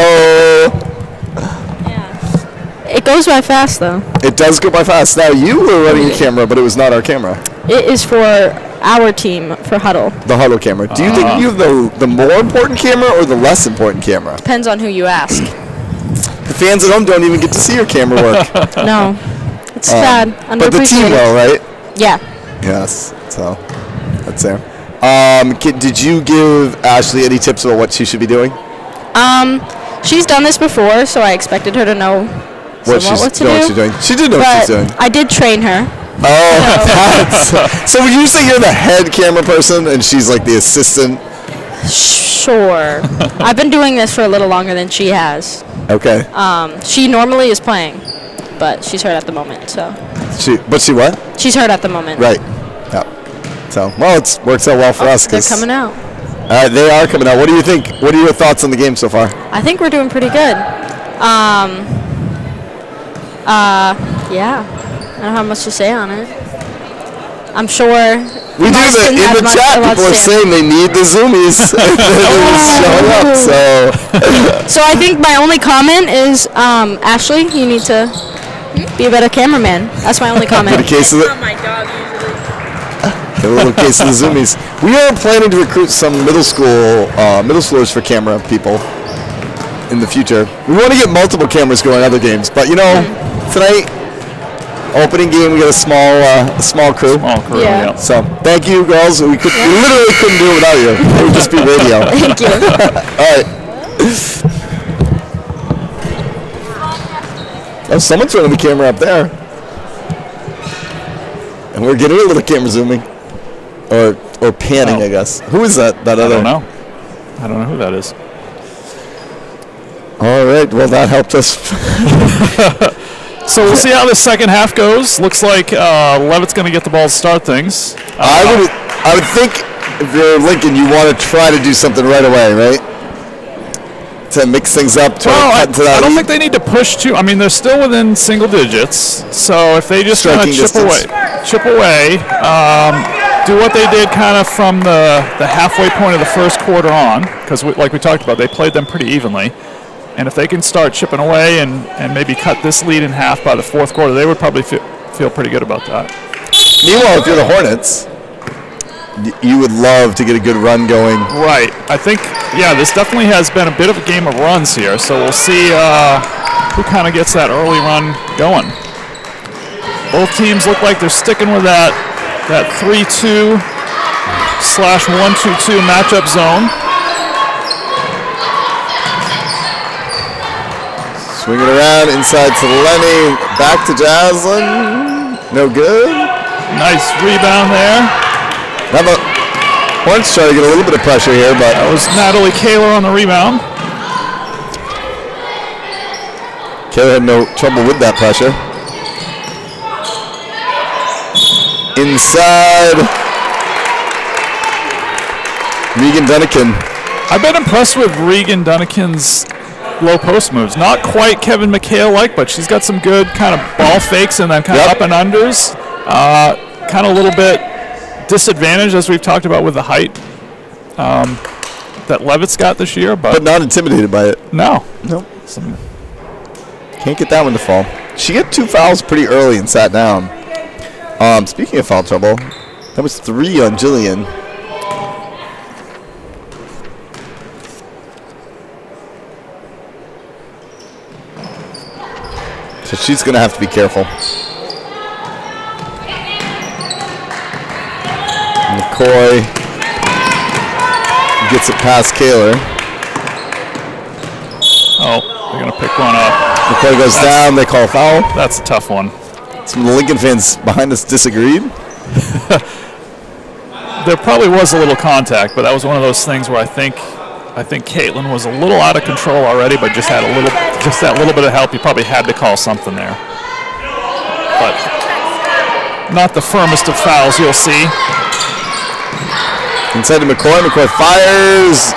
Yeah. It goes by fast, though. It does go by fast. Now, you were running a camera, but it was not our camera. It is for our team, for Huddle. The Huddle camera. Do you think you have the more important camera or the less important camera? Depends on who you ask. The fans at home don't even get to see your camera work. No. It's sad. But the team will, right? Yeah. Yes. So, that's there. Did you give Ashley any tips about what she should be doing? She's done this before, so I expected her to know what to do. What she's doing. She did know what she's doing. I did train her. Oh, so would you say you're the head camera person and she's like the assistant? Sure. I've been doing this for a little longer than she has. Okay. She normally is playing, but she's hurt at the moment, so. She what? She's hurt at the moment. Right. Yeah. So, well, it works out well for us. They're coming out. They are coming out. What do you think? What are your thoughts on the game so far? I think we're doing pretty good. Yeah. I don't have much to say on it. I'm sure. We do that in the chat. People are saying they need the zoomies. Showing up. So I think my only comment is, Ashley, you need to be a better cameraman. That's my only comment. Get a case of it. My dog usually. Get a little case of the zoomies. We are planning to recruit some middle schoolers for camera people in the future. We want to get multiple cameras going in other games, but tonight. Opening game, we got a small crew. Yeah. So thank you, girls. We literally couldn't do it without you. It would just be radio. Thank you. All right. Oh, someone's running the camera up there, and we're getting a little camera zooming. or panning, Oh. I guess. Who is that? That I other? don't know. I don't know who that is. All right. Well, that helped us. So we'll see how the second half goes. Looks like Leavitt's going to get the ball to start things. I would think if you're Lincoln, you want to try to do something right away, right? To mix things up. Well, cut to that I don't lead. think they need to push too. I mean, they're still within single digits. So if they just kind of Striking chip away, do what they did kind of from the halfway point of the first quarter on, because like we talked about, they played them pretty evenly. And if they can start chipping away and maybe cut this lead in half by the fourth quarter, they would probably feel pretty good about that. Meanwhile, if you're the Hornets, you would love to get a good run going. Right. I think, yeah, this definitely has been a bit of a game of runs here. So we'll see who kind of gets that early run going. Both teams look like they're sticking with that 3-2/1-2-2 matchup zone. Swing it around inside to Lenny, back to Jaslyn. No good. Nice rebound there. Now the Hornets trying to get a little bit of pressure here, but That was Natalie Kaler on the rebound. Kaler had no trouble with that pressure. Inside. Regan Dunnican. I've been impressed with Regan Dunnican's low post moves. Not quite Kevin McHale-like, but she's got some good kind of ball fakes and then kind of up and unders. Kind of a little bit disadvantaged, as we've talked about with the height that Leavitt's got this year. But not intimidated by it. No. Nope. Can't get that one to fall. She got 2 fouls pretty early and sat down. Speaking of foul trouble, that was 3 on Jillian. So she's going to have to be careful. McCoy gets it past Kaler. Oh, they're going to pick one up. McCoy goes down. They call a foul. That's a tough one. Some of the Lincoln fans behind us disagreed. There probably was a little contact, but that was one of those things where I think Caitlin was a little out of control already, but just had that little bit of help. You probably had to call something there. But not the firmest of fouls you'll see. Inside to McCoy. McCoy fires.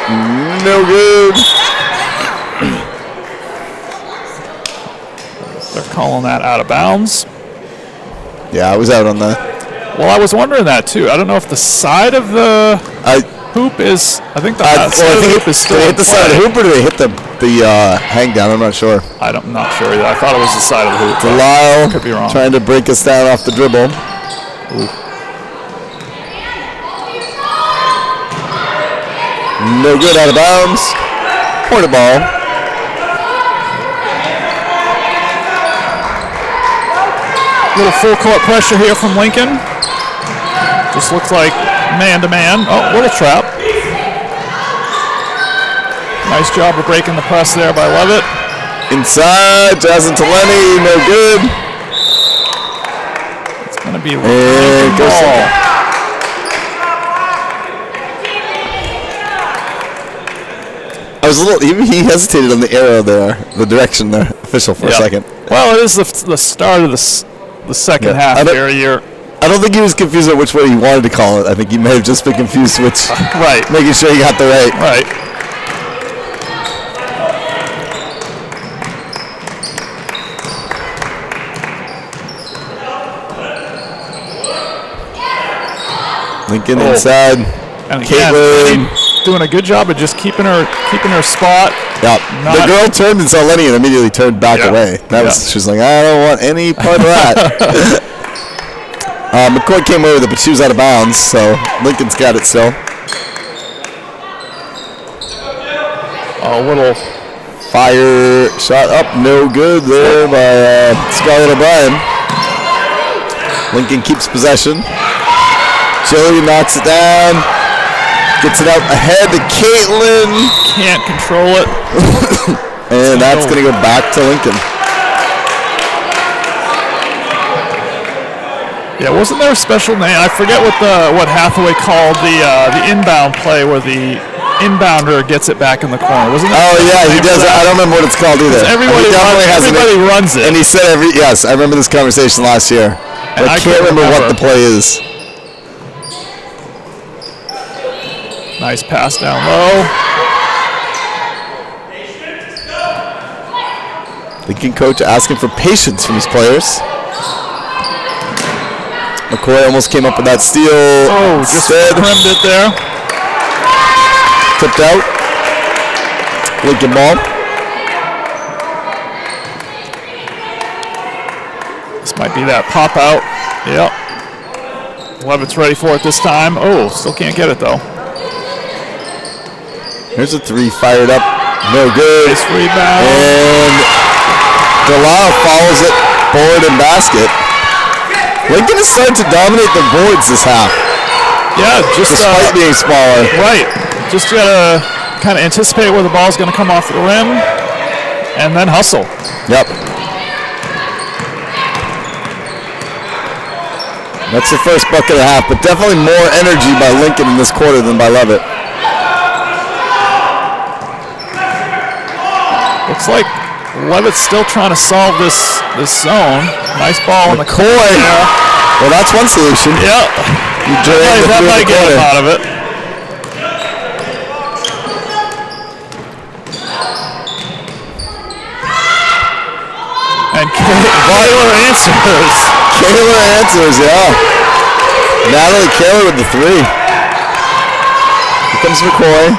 No good. They're calling that out of bounds. Yeah, I was out on that. Well, I was wondering that too. I don't know if the side of the hoop is. I think the side of the hoop is still. Did they hit the side of the hoop or did they hit the hang down? I'm not sure. I'm not sure either. I thought it was the side of the hoop. Delisle Could be wrong. trying to break us down off the dribble. Ooh. No good, out of bounds. Hornet ball. Little full court pressure here from Lincoln. Just looks like man-to-man. Oh, little trap. Nice job of breaking the press there by Leavitt. Inside, Jaslyn to Lenny, no good. It's going to be a And goes ball. I was a little. He hesitated on the arrow there, the direction, the official for a second. Well, it is the start of the second half here. I don't think he was confused at which way he wanted to call it. I think he may have just been confused which. Right. Making sure he got the right. Right. Lincoln inside. And again, Caitlin doing a good job of just keeping her spot. Yeah. The girl turned and saw Lenny and immediately turned back away. She was like, I don't want any part of that. McCoy came away with it, but she was out of bounds, so Lincoln's got it still. A little fire shot up, no good there by Scarlett O'Brien. Lincoln keeps possession. Jillian knocks it down. Gets it out ahead to Caitlin. Can't control it. And that's going to go back to Lincoln. Yeah, wasn't there a special name? I forget what Hathaway called the inbound play where the inbounder gets it back in the corner. Wasn't there? Oh yeah, he does. I don't remember what it's called either. Everybody runs it. And he said yes, I remember this conversation last year. But I can't remember what the play is. Nice pass down low. Lincoln coach asking for patience from his players. McCoy almost came up with that steal. Oh, just trimmed it there. Tipped out. Lincoln ball. This might be that pop out. Yep. Leavitt's ready for it this time. Oh, still can't get it though. Here's a three fired up. No good. Nice rebound. And DeLisle follows it. Board and basket. Lincoln is starting to dominate the boards this half. Yeah, just despite being smaller. Right. Just gotta kind of anticipate where the ball's gonna come off the rim, and then hustle. Yep. That's the first bucket and a half, but definitely more energy by Lincoln in this quarter than by Leavitt. Looks like Leavitt's still trying to solve this zone. Nice ball in the McCoy. Well, that's one solution. Yep. That might get him out of it. And Kaler answers. Kaler answers, yeah. Natalie Kaler with the three. Here comes McCoy.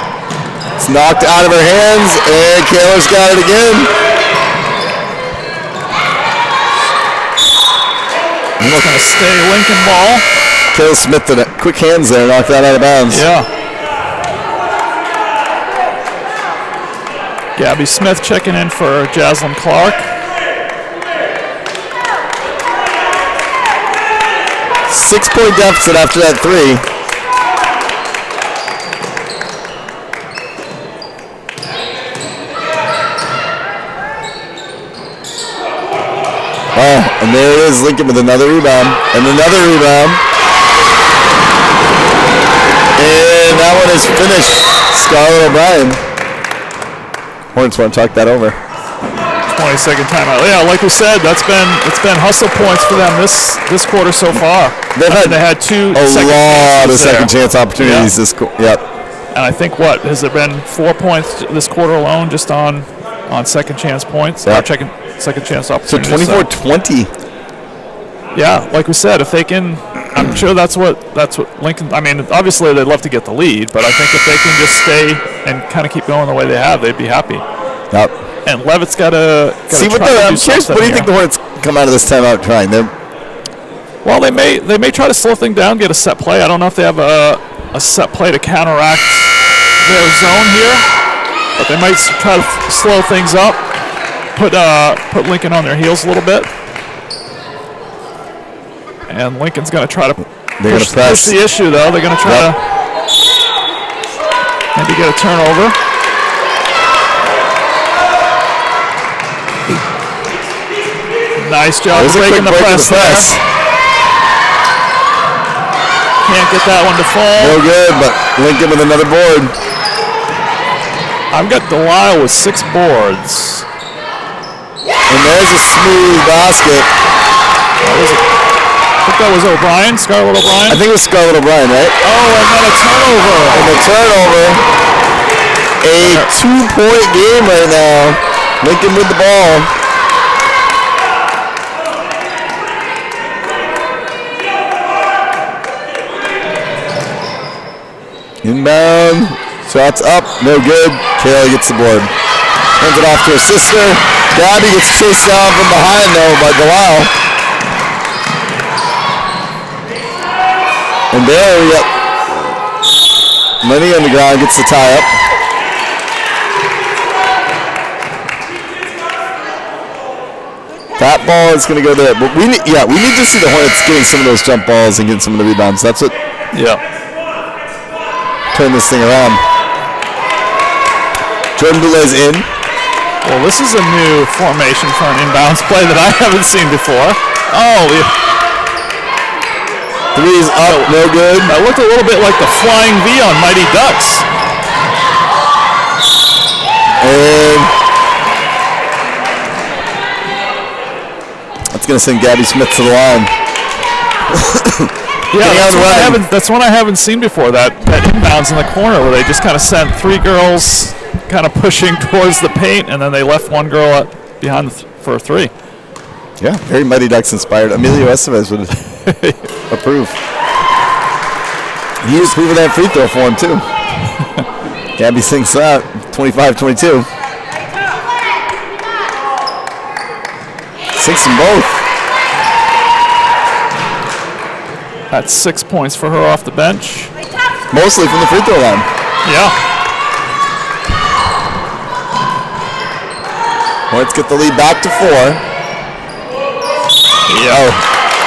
It's knocked out of her hands, and Kaler's got it again. It's going to stay Lincoln ball. Kayla Smith did it. Quick hands there, knocked that out of bounds. Yeah. Gabby Smith checking in for Jaslyn Clark. 6-point deficit after that three. Oh, and there it is, Lincoln with another rebound. And another rebound. And that one is finished. Scarlett O'Brien. Hornets want to talk that over. 20-second timeout. Yeah, like we said, it's been hustle points for them this quarter so far. They had two a lot of second chance opportunities this quarter. Yep. And I think has there been 4 points this quarter alone just on second chance points? Yep. Second chance opportunities. So 24-20. Yeah, like we said, if they can, I'm sure that's what Lincoln. I mean, obviously they'd love to get the lead, but I think if they can just stay and kind of keep going the way they have, they'd be happy. Yep. And Leavitt's got to see what I'm curious. What do you think the Hornets come out of this timeout trying? Well, they may try to slow things down, get a set play. I don't know if they have a set play to counteract their zone here, but they might try to slow things up, put Lincoln on their heels a little bit. And Lincoln's going to try to push the issue, though. They're going to try to maybe get a turnover. Nice job breaking the press there. Can't get that one to fall. No good, but Lincoln with another board. I've got DeLisle with 6 boards. And there's a smooth basket. I think that was O'Brien, Scarlett O'Brien. I think it was Scarlett O'Brien, right? Oh, and then a turnover. And a turnover. A 2-point game right now. Lincoln with the ball. Inbound. Shots up. No good. Kayla gets the board. Hands it off to her sister. Gabby gets chased down from behind, though, by DeLisle. And there we got Lenny on the ground, gets the tie up. That ball is going to go there. But we need to see the Hornets getting some of those jump balls and getting some of the rebounds. That's what turn this thing around. Jordan Boulez in. Well, this is a new formation for an inbounds play that I haven't seen before. Oh, Three's up, no good. That looked a little bit like the flying V on Mighty Ducks. And that's going to send Gabby Smith to the line. Yeah, that's one I haven't seen before. That inbounds in the corner where they just kind of sent 3 girls kind of pushing towards the paint, and then they left one girl up behind for a 3. Yeah, very Mighty Ducks inspired. Emilio Estevez would approve. He approved of that free throw for him too. Gabby sinks that 25-22. Sinks them both. That's 6 points for her off the bench. Mostly from the free throw line. Yeah. Let's get the lead back to 4. Yeah. Oh,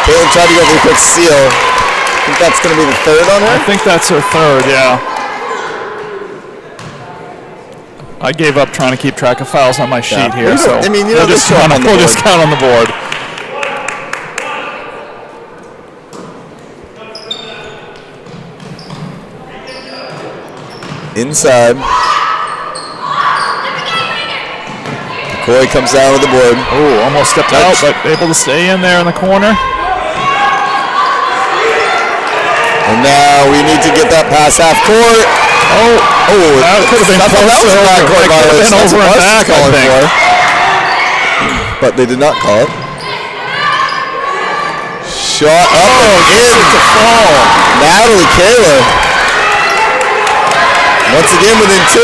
Caitlin tried to go for a quick steal. I think that's going to be the 3rd on her. I think that's her 3rd, yeah. I gave up trying to keep track of fouls on my sheet here, so I mean, we'll just count on the board. Inside. McCoy comes down with the board. Oh, almost stepped out, but able to stay in there in the corner. And now we need to get that pass half court. That could have been close to over and back, I think. But they did not call it. Shot up and in to fall. Natalie Kaler. Once again within 2.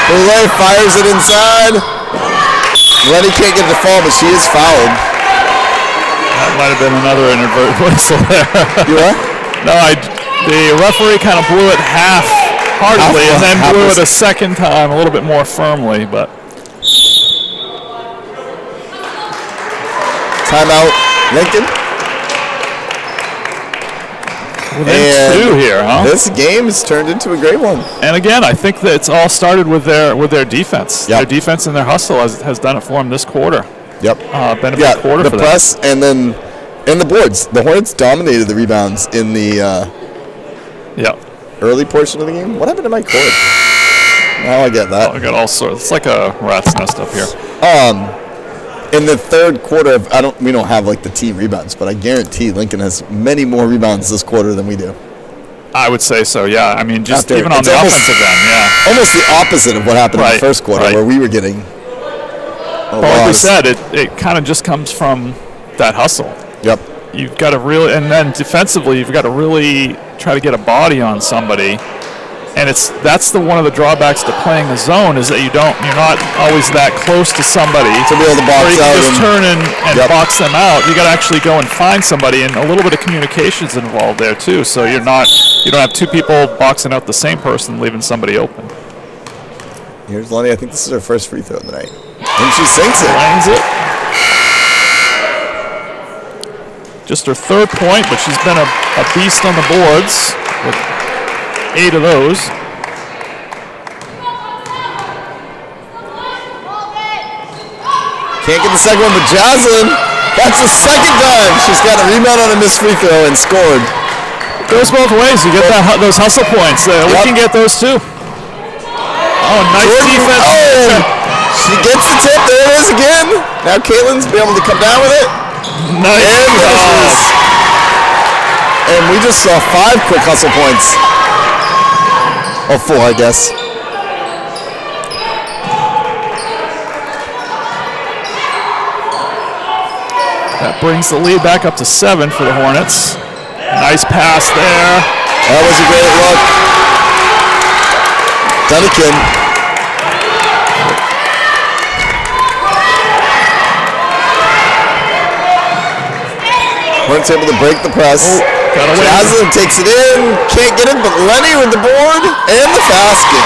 Boulay fires it inside. Lenny can't get it to fall, but she is fouled. That might have been another inadvertent whistle there. You what? No, the referee kind of blew it half-heartedly and then blew it a second time, a little bit more firmly. But timeout, Lincoln. Within 2 here, huh? This game has turned into a great one. And again, I think that it's all started with their defense. Yep. Their defense and their hustle has done it for them this quarter. Yep. Been a big quarter the for press and then the boards. The Hornets dominated the rebounds in the early portion of the game. What happened to my cord? Now I get that. I got all sorts. It's like a rat's nest up here. In the 3rd quarter, we don't have like the team rebounds, but I guarantee Lincoln has many more rebounds this quarter than we do. I would say so, yeah. I mean, just After, even on the offensive end, yeah. Almost the opposite of what happened in the first quarter, where we were getting like we said, it kind of just comes from that hustle. Yep. You've got to really, and then defensively, you've got to really try to get a body on somebody. And that's one of the drawbacks to playing the zone is that you're not always that close to somebody to be able to box out. You can just turn and box them out. You got to actually go and find somebody, and a little bit of communication's involved there too. So you don't have 2 people boxing out the same person, leaving somebody open. Here's Lenny. I think this is her first free throw of the night, and she sinks it. Lands it. Just her 3rd point, but she's been a beast on the boards with 8 of those. Can't get the second one, but Jocelyn, that's the 2nd time she's got a rebound on a missed free throw and scored. Goes both ways. You get those hustle points. We can get those too. Oh, nice defense. Oh, she gets the tip. There it is again. Now Caitlin's be able to come down with it. Nice. And we just saw 5 quick hustle points. Or 4, I guess. That brings the lead back up to 7 for the Hornets. Nice pass there. That was a great look. Dunnikin. Hornets able to break the press. Jocelyn takes it in, can't get it, but Lenny with the board and the basket.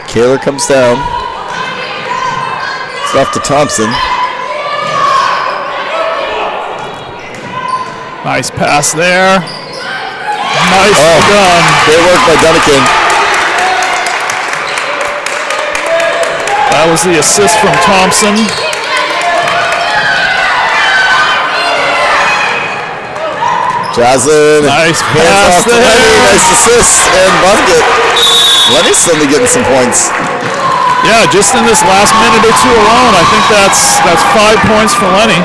Kaler comes down. It's off to Thompson. Nice pass there. Nice done. Great work by Dunnikin. That was the assist from Thompson. Joslin. Nice Hands pass off to there. Lenny. Nice assist and bucket. Lenny's suddenly getting some points. Yeah, just in this last minute or two alone, I think that's 5 points for Lenny.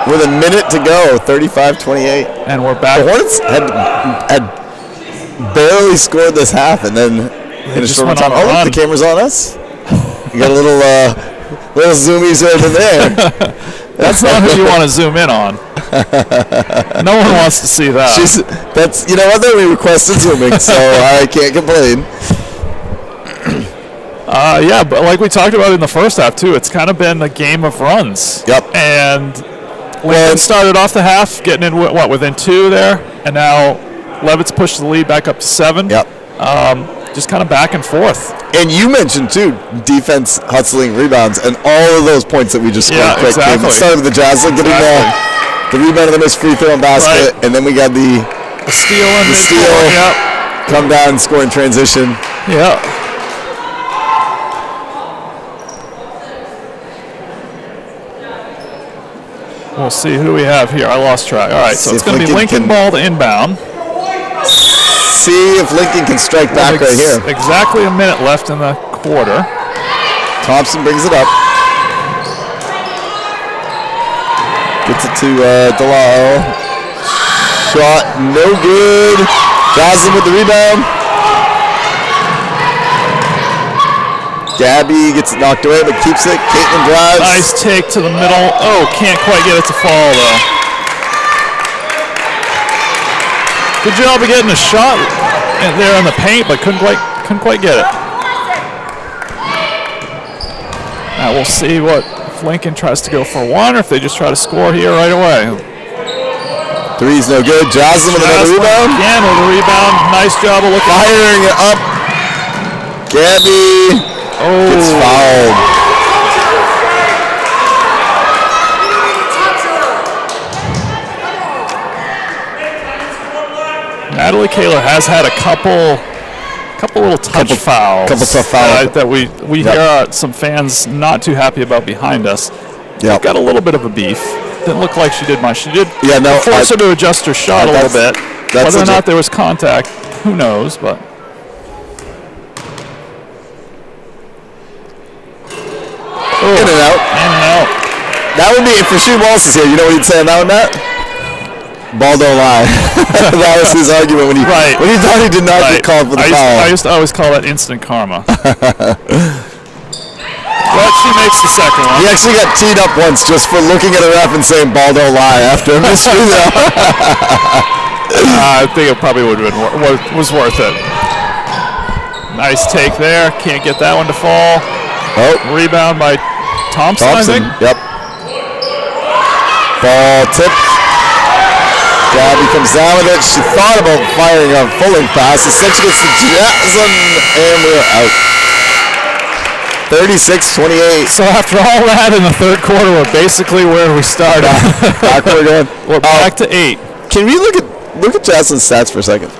With a minute to go, 35-28. And we're back. The Hornets had barely scored this half, and then in a just short went time, on a look, run. the camera's on us. You got a little zoomies over there. That's not who you want to zoom in on. No one wants to see that. That's you know what though, we requested zooming, so I can't complain. Yeah, but like we talked about in the first half too, it's kind of been a game of runs. Yep. And Lincoln started off the half getting in within 2 there, and now Leavitt's pushed the lead back up to 7. Yep. Just kind of back and forth. And you mentioned too, defense, hustling, rebounds, and all of those points that we just scored quick. Exactly. It started with the Joslin getting the rebound of the missed free throw and basket, and then we got the steal and the steal, yep. come down, score in transition. Yeah. We'll see who we have here. I lost track. All right, so it's going to be Lincoln ball to inbound. See if Lincoln can strike back right here. Exactly a minute left in the quarter. Thompson brings it up. Gets it to Delisle. Shot no good. Joslin with the rebound. Gabby gets it knocked away but keeps it. Caitlin drives. Nice take to the middle. Oh, can't quite get it to fall though. Good job of getting a shot there in the paint, but couldn't quite get it. Now we'll see what if Lincoln tries to go for one or if they just try to score here right away. Three's no good. Joslin with another rebound. Again with a rebound. Nice job of looking. Firing it up. Gabby gets fouled. Natalie Kaler has had a couple little touch fouls. Couple tough fouls that we hear some fans not too happy about behind us. Yep. Got a little bit of a beef. Didn't look like she did much. She did force her to adjust her shot a little bit. Whether or not there was contact, who knows, but. In and out. In and out. That would be, if Rasheed Wallace is here, you know what he'd say on that one, Matt? Ball don't lie. That was his argument when he thought he did not get called for the foul. I used to always call that instant karma. But she makes the second one. He actually got teed up once just for looking at a ref and saying ball don't lie after a missed free throw. I think it probably would have been was worth it. Nice take there. Can't get that one to fall. Oh. Rebound by Thompson, I think. Yep. Ball tipped. Gabby comes down with it. She thought about firing a full-length pass. Instead she gets to Joslin, and we're out. 36-28. So after all that in the third quarter, we're basically where we started. Backward in. We're back to 8. Can we look at Joslin's stats for a second?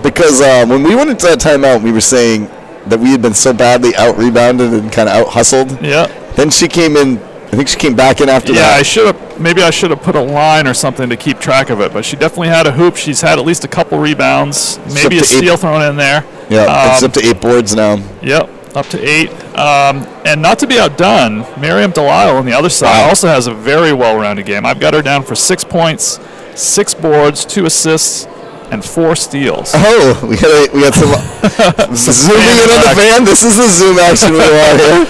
Because when we went into that timeout, we were saying that we had been so badly out-rebounded and kind of out-hustled. Yeah. Then she came in. I think she came back in after that. Yeah, maybe I should have put a line or something to keep track of it, but she definitely had a hoop. She's had at least a couple rebounds, maybe a steal thrown in there. Yeah, it's up to 8 boards now. Yep, up to 8. And not to be outdone, Miriam Delisle on the other side also has a very well-rounded game. I've got her down for 6 points, 6 boards, 2 assists, and 4 steals. Oh, we got some zooming in on the fan. This is the zoom action we want here.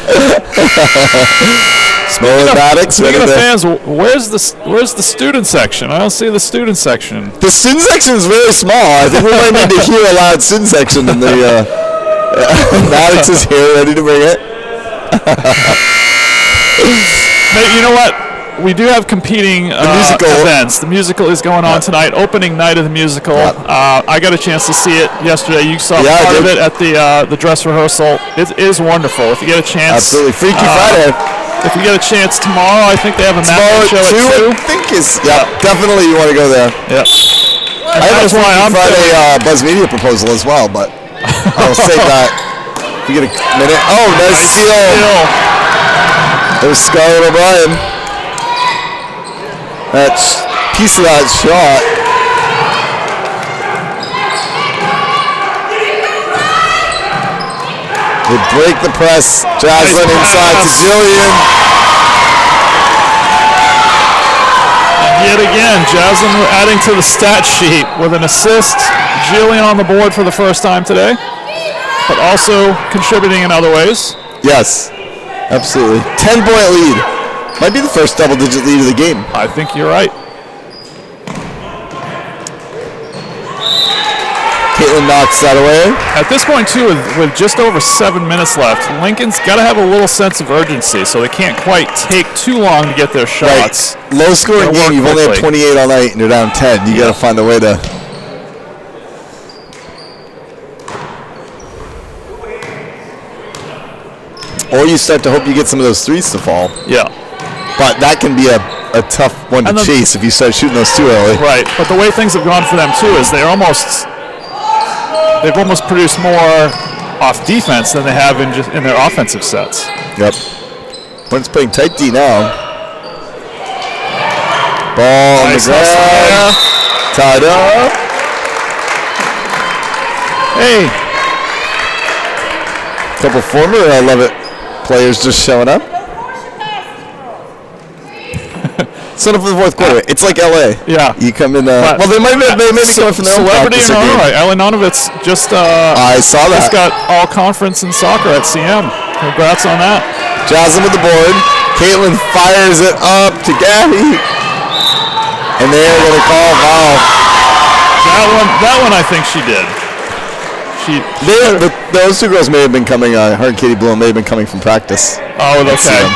Speaking of fans, where's the student section? I don't see the student section. The student section is very small. I think we might need to hear a loud student section in the. Maddox is here, ready to bring it. You know what? We do have competing events. The musical is going on tonight. Opening night of the musical. I got a chance to see it yesterday. You saw part of it at the dress rehearsal. It is wonderful. If you get a chance, absolutely Freaky Friday. If you get a chance tomorrow, I think they have a matinee show at 2. I think definitely you want to go there. Yep. I have a Freaky Friday Buzz Media proposal as well, but I'll save that We get a minute. Oh, nice steal. There's Scarlett O'Brien. That piece of that shot. They break the press. Jaslyn inside to Jillian. Yet again, Jaslyn adding to the stat sheet with an assist. Jillian on the board for the first time today, but also contributing in other ways. Yes, absolutely. 10-point lead. Might be the first double-digit lead of the game. I think you're right. Caitlin knocks that away. At this point, too, with just over 7 minutes left, Lincoln's got to have a little sense of urgency, so they can't quite take too long to get their shots. Right. Low-scoring game. You've only had 28 all night, and you're down 10. You got to find a way to. Or you start to hope you get some of those threes to fall. Yeah. But that can be a tough one to chase if you start shooting those too early. Right. But the way things have gone for them, too, is they've almost produced more off defense than they have in their offensive sets. Yep. One's playing tight D now. Ball on the ground. Tied up. Hey. Couple former Leavitt players just showing up. Set up for the fourth quarter. It's like LA. Yeah. You come in. Well, they may be coming from their own celebrity practice in game. Illinois. Ellen Nonovitz just. I saw that. Just got all conference in soccer at CM. Congrats on that. Jaslyn with the board. Caitlin fires it up to Gabby, and they're going to call foul. That one, I think she did. Those two girls may have been coming. Her and Katie Bloom may have been coming from practice. Oh, okay.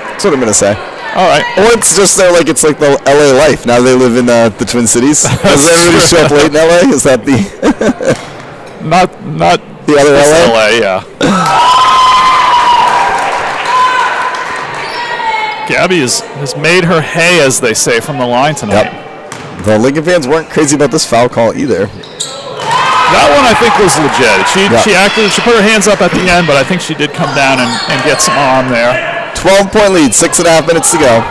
That's what I'm going to say. All right. Or it's just it's like the LA life. Now they live in the Twin Cities. Does everybody show up late in LA? Is that the not the other LA? LA, yeah. Gabby has made her hay, as they say, from the line tonight. Yep. The Lincoln fans weren't crazy about this foul call either. That one I think was legit. She put her hands up at the end, but I think she did come down and get some arm there. 12-point lead, 6.5 minutes to go.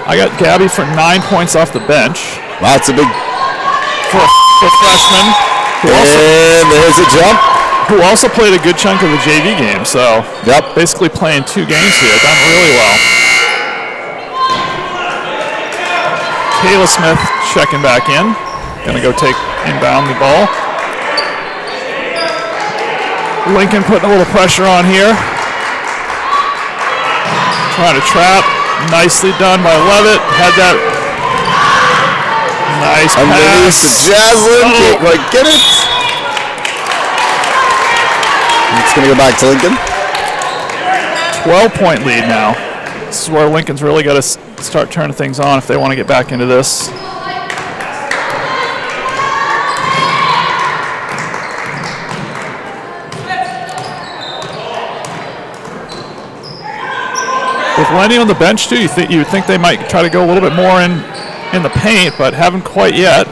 I got Gabby for 9 points off the bench. Wow, that's a big for freshman. And there's a jump. Who also played a good chunk of the JV game, so basically playing 2 games here, done really well. Kayla Smith checking back in. Gonna go inbound the ball. Lincoln putting a little pressure on here. Trying to trap. Nicely done by Leavitt. Had that nice pass. To Jaslyn. Can't quite get it. It's going to go back to Lincoln. 12-point lead now. This is where Lincoln's really got to start turning things on if they want to get back into this. With Lenny on the bench too, you would think they might try to go a little bit more in the paint, but haven't quite yet.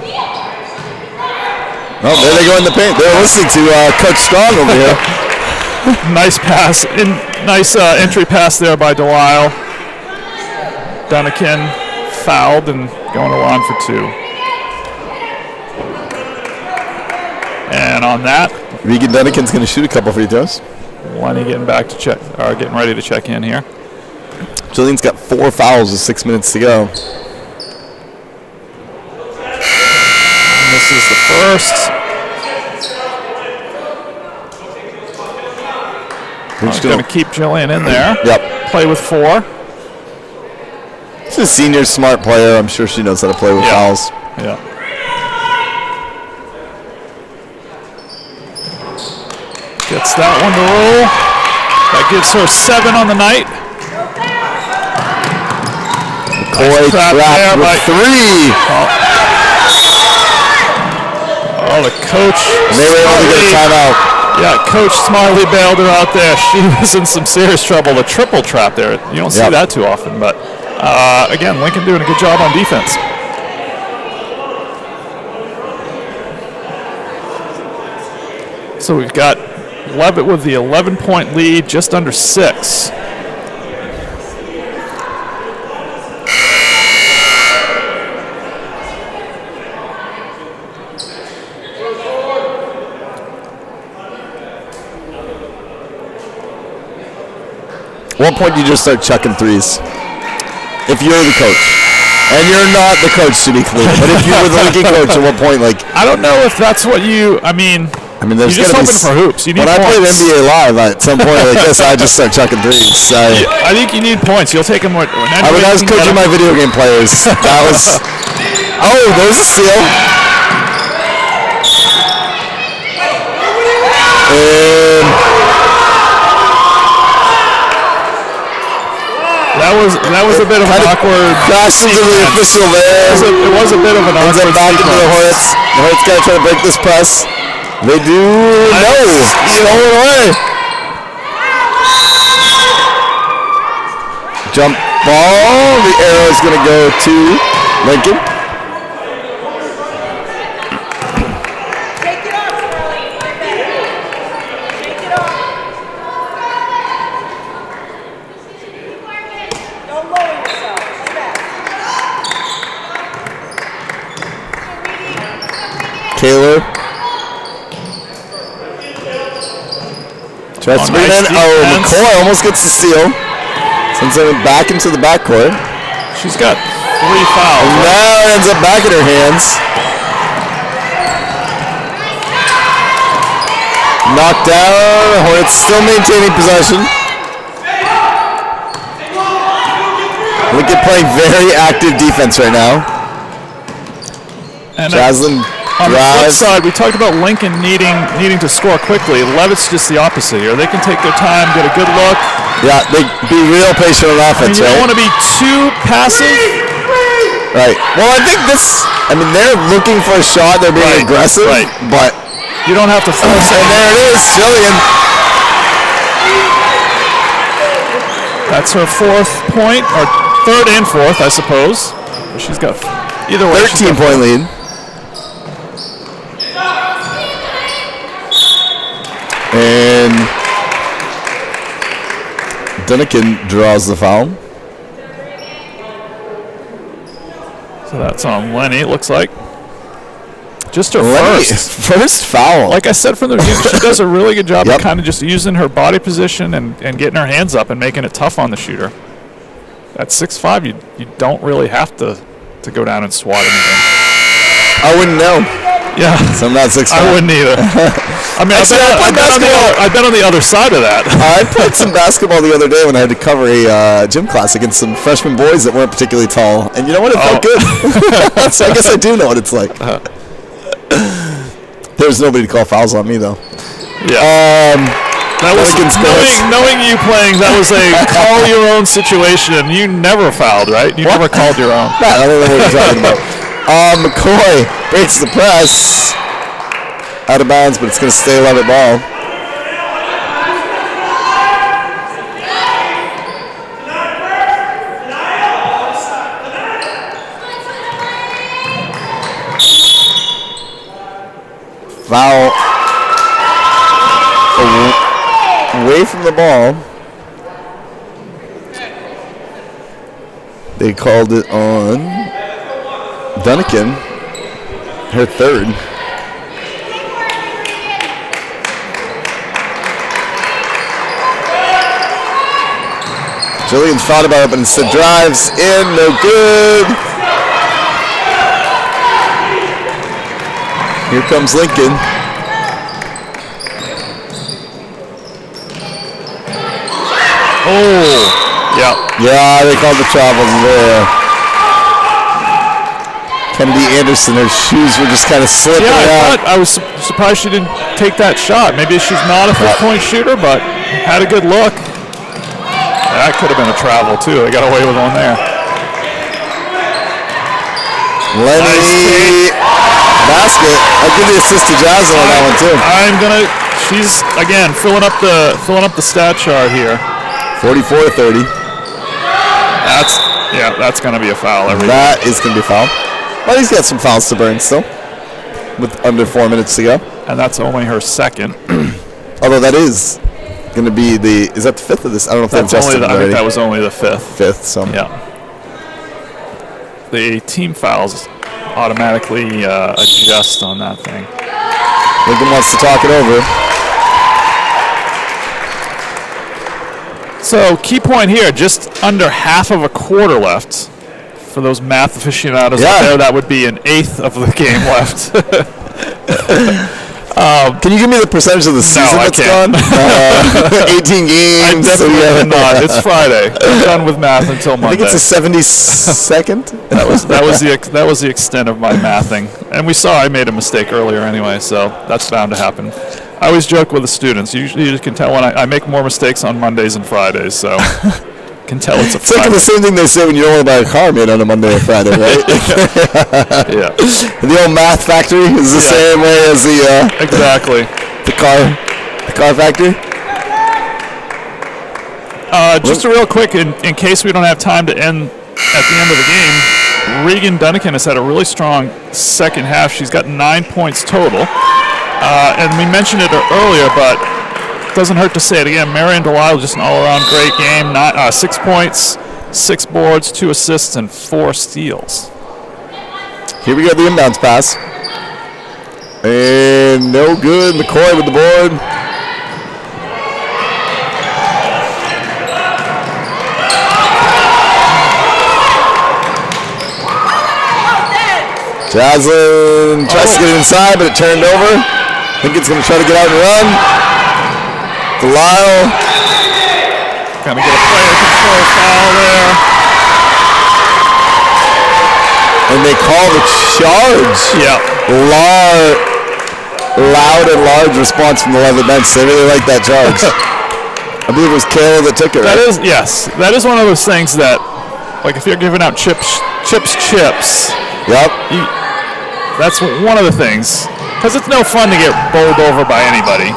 Well, there they go in the paint. They're listening to Coach Strong over here. Nice pass, nice entry pass there by Delisle. Dunnikin fouled and going to line for 2. And on that, Regan Dunnikin's going to shoot a couple free throws. Lenny getting ready to check in here. Jillian's got 4 fouls with 6 minutes to go. And this is the first. We're just going to keep Jillian in there. Yep. Play with 4. She's a senior, smart player. I'm sure she knows how to play with fouls. Yeah. Gets that one to roll. That gives her 7 on the night. McCoy trapped with 3. Oh, the coach. And they were able to get a timeout. Yeah, Coach Smiley bailed her out there. She was in some serious trouble. The triple trap there. You don't see that too often, but again, Lincoln doing a good job on defense. So we've got Leavitt with the 11-point lead, just under 6. At what point do you just start chucking threes? If you're the coach. And you're not the coach, uniquely. But if you were the Lincoln coach, at what point, like... I don't know if that's what you... I mean, there's you're just hoping for hoops. You need when points. I played NBA Live, at some point like this, I just start chucking threes. So I think you need points. You'll take them when I was coaching my video game players. That was... Oh, there's a steal. And... That was a bit of an awkward. Crashed into the official there. It was a bit of an Ends awkward. up back into the Hornets. The Hornets gotta try to break this press. They do. No, stolen away. Jump ball. The arrow is gonna go to Lincoln. Taylor tries to bring it in. Oh, McCoy almost gets the steal. Sends it back into the backcourt. She's got 3 fouls. And now it ends up back in her hands. Knocked down. Hornets still maintaining possession. Lincoln playing very active defense right now. And Jaslyn on the flip drives. side, we talked about Lincoln needing to score quickly. Leavitt's just the opposite here. They can take their time, get a good look. Yeah, they be real patient on offense, You right? don't want to be too passive. Right. Well, I think they're looking for a shot. They're being aggressive. Right. But You don't have to force it. and there it is, Jillian. That's her 4th point, or 3rd and 4th, I suppose. She's got either way. 13-point lead. And Dunnigan draws the foul. So that's on Lenny, it looks like. Just her first foul. Like I said from the beginning, she does a really good job Yep. of kind of just using her body position and getting her hands up and making it tough on the shooter. At 6'5", you don't really have to go down and swat anything. I wouldn't know. Yeah. So I'm not 6'5". I wouldn't either. I mean, I've been on the other side of that. I played some basketball the other day when I had to cover a gym class against some freshman boys that weren't particularly tall. And you know what? It felt good. So I guess I do know what it's like. There's nobody to call fouls on me, though. Yeah. That was knowing you playing. That was a call your own situation. You never fouled, right? You never called your own. I don't know what you're talking about. McCoy breaks the press. Out of bounds, but it's going to stay Leavitt ball. Foul away from the ball. They called it on Dunnigan, her 3rd. Jillian thought about it, but instead drives in, no good. Here comes Lincoln. Oh, yeah. Yeah, they called the travel there. Kennedy Anderson, her shoes were just kind of slipping out. I was surprised she didn't take that shot. Maybe she's not a 3-point shooter, but had a good look. That could have been a travel, too. They got away with one there. Lenny basket. I'll give the assist to Jaslyn on that one, too. She's, again, filling up the stat chart here. 44-30. That's going to be a foul. That is going to be a foul. Well, he's got some fouls to burn still, with under 4 minutes to go. And that's only her 2nd. Although that is going to be is that the 5th of this? I don't know if That's they've only adjusted I already. think that was only the 5th. 5th, so. Yeah. The team fouls automatically adjust on that thing. Lincoln wants to talk it over. So, key point here, just under half of a quarter left. For those math aficionados out there, that would be an eighth of the game left. Can you give me the percentage of the season that's gone? 18 games. I definitely not. It's Friday. I'm done with math until Monday. I think it's a 72nd. That was the extent of my mathing. And we saw I made a mistake earlier anyway, so that's bound to happen. I always joke with the students. Usually you can tell when I make more mistakes on Mondays and Fridays, so can tell it's a Friday. It's like the same thing they say when you don't want to buy a car made on a Monday or Friday, right? Yeah. The old math factory is the same way as the exactly the car factory. Just a real quick, in case we don't have time to end at the end of the game, Regan Dunnican has had a really strong second half. She's got 9 points total. And we mentioned it earlier, but it doesn't hurt to say it again. Marion Delisle, just an all-around great game. 6 points, 6 boards, 2 assists, and 4 steals. Here we go, the inbounds pass. And no good. McCoy with the board. Jaslyn tries to get it inside, but it turned over. I think it's going to try to get out and run. Delisle. Going to get a player control foul there. And they call the charge. Yeah. Loud and large response from the Leavitt bench. They really like that charge. I believe it was Kayla that took it, right? That is one of those things that, like if you're giving out chips. Yep. That's one of the things, because it's no fun to get bowled over by anybody.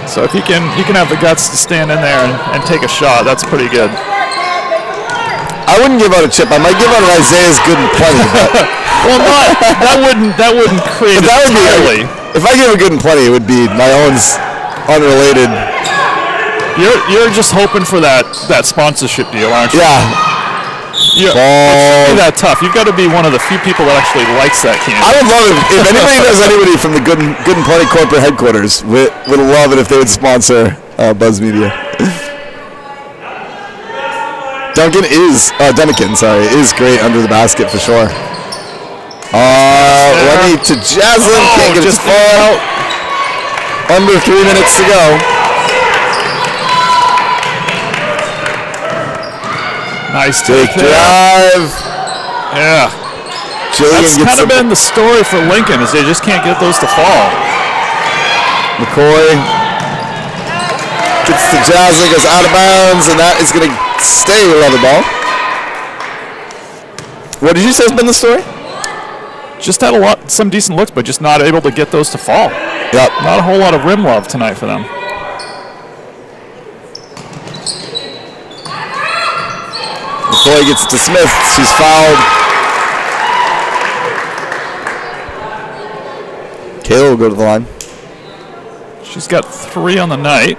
So if you can have the guts to stand in there and take a shot, that's pretty good. I wouldn't give out a chip. I might give out an Isaiah's good and plenty. Well, that wouldn't create that would entirely. If I give a good and plenty, it would be my own unrelated. You're just hoping for that sponsorship deal, aren't you? Yeah. Yeah, it's not that tough. You've got to be one of the few people that actually likes that candy. I would love it if anybody knows anybody from the Good and Plenty corporate headquarters. Would love it if they would sponsor Buzz Media. Dunnican is great under the basket for sure. Lenny to Jaslyn, can't get it to fall. Under 3 minutes to go. Nice take drive. Yeah. Jillian That's kind of been the story for Lincoln, is they just can't get those to fall. McCoy gets to Jaslyn, goes out of bounds, and that is going to stay Leavitt ball. What did you say has been the story? Just had some decent looks, but just not able to get those to fall. Yep. Not a whole lot of rim love tonight for them. McCoy gets to Smith. She's fouled. Kayla will go to the line. She's got 3 on the night.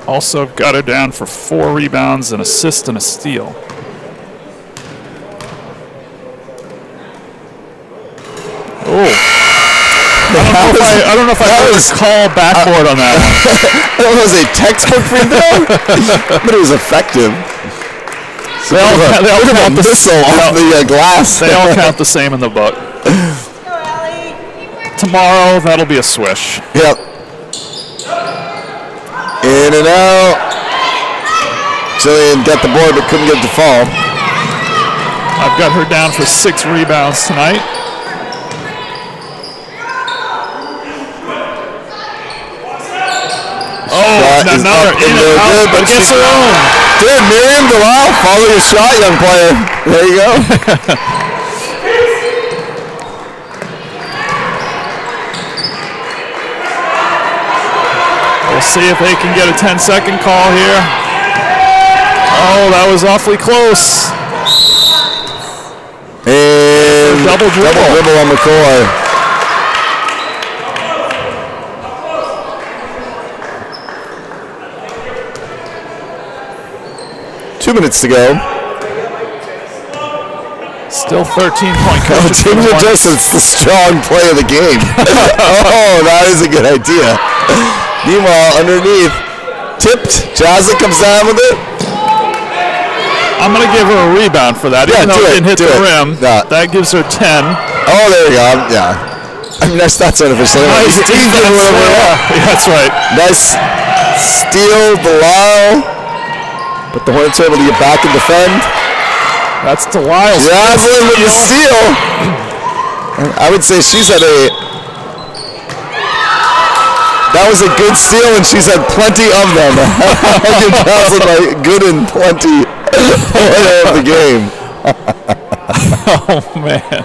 Also got her down for 4 rebounds, an assist, and a steal. Oh. I don't know if I heard a call backboard on that one. I don't know if it was a textbook free throw, but it was effective. They all count the glass. They all count the same in the book. Tomorrow, that'll be a swish. Yep. In and out. Jillian got the board but couldn't get it to fall. I've got her down for 6 rebounds tonight. Another in and out, but gets her own. Dude, Miriam Delisle, follow your shot, young player. There you go. We'll see if they can get a 10-second call here. Oh, that was awfully close. And double dribble on McCoy. 2 minutes to go. Still 13-point Oh, coach. Junior Joseph's the strong play of the game. Oh, that is a good idea. Meanwhile, underneath, tipped. Jazza comes down with it. I'm going to give her a rebound for that. Yeah, even though do it didn't hit do the it. rim. Yeah. That gives her 10. Oh, there you go. Yeah. I mean, that's artificial. Nice He's defense. doing whatever he wants. Yeah, that's right. Nice steal, Delisle. But the Hornets are able to get back and defend. That's Delisle's Jaslyn with the steal. I would say she's had a... That was a good steal, and she's had plenty of them. I'll give Jaslyn my good and plenty player of the game. Oh, man.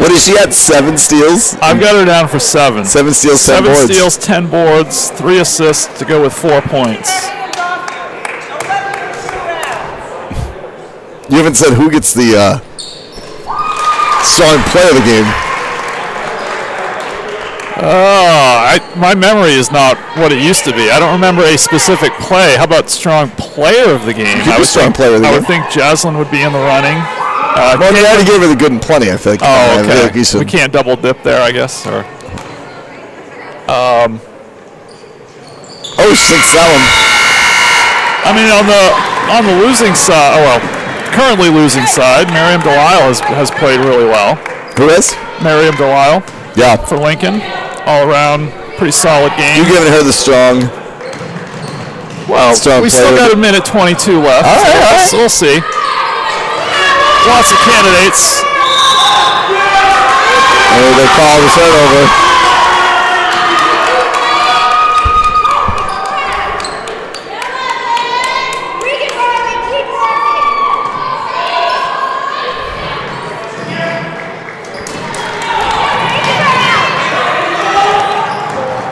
What is she at? 7 steals? I've got her down for 7. 7 steals, 10 boards. 7 steals, 10 boards, 3 assists to go with 4 points. You haven't said who gets the strong play of the game. My memory is not what it used to be. I don't remember a specific play. How about strong player of the game? I would think Jaslyn would be in the running. Well, you already gave her the good and plenty, I think. Oh, I feel okay. like We can't double dip there, I guess. Or Oh, she thinks that one. I mean, on the losing side, currently losing side, Miriam Delisle has played really well. Who is? Miriam Delisle Yeah. for Lincoln. All around, pretty solid game. You're giving her the strong. Well, strong we still player. got a minute 22 left. All right. So we'll see. Lots of candidates. Oh, they call the turnover.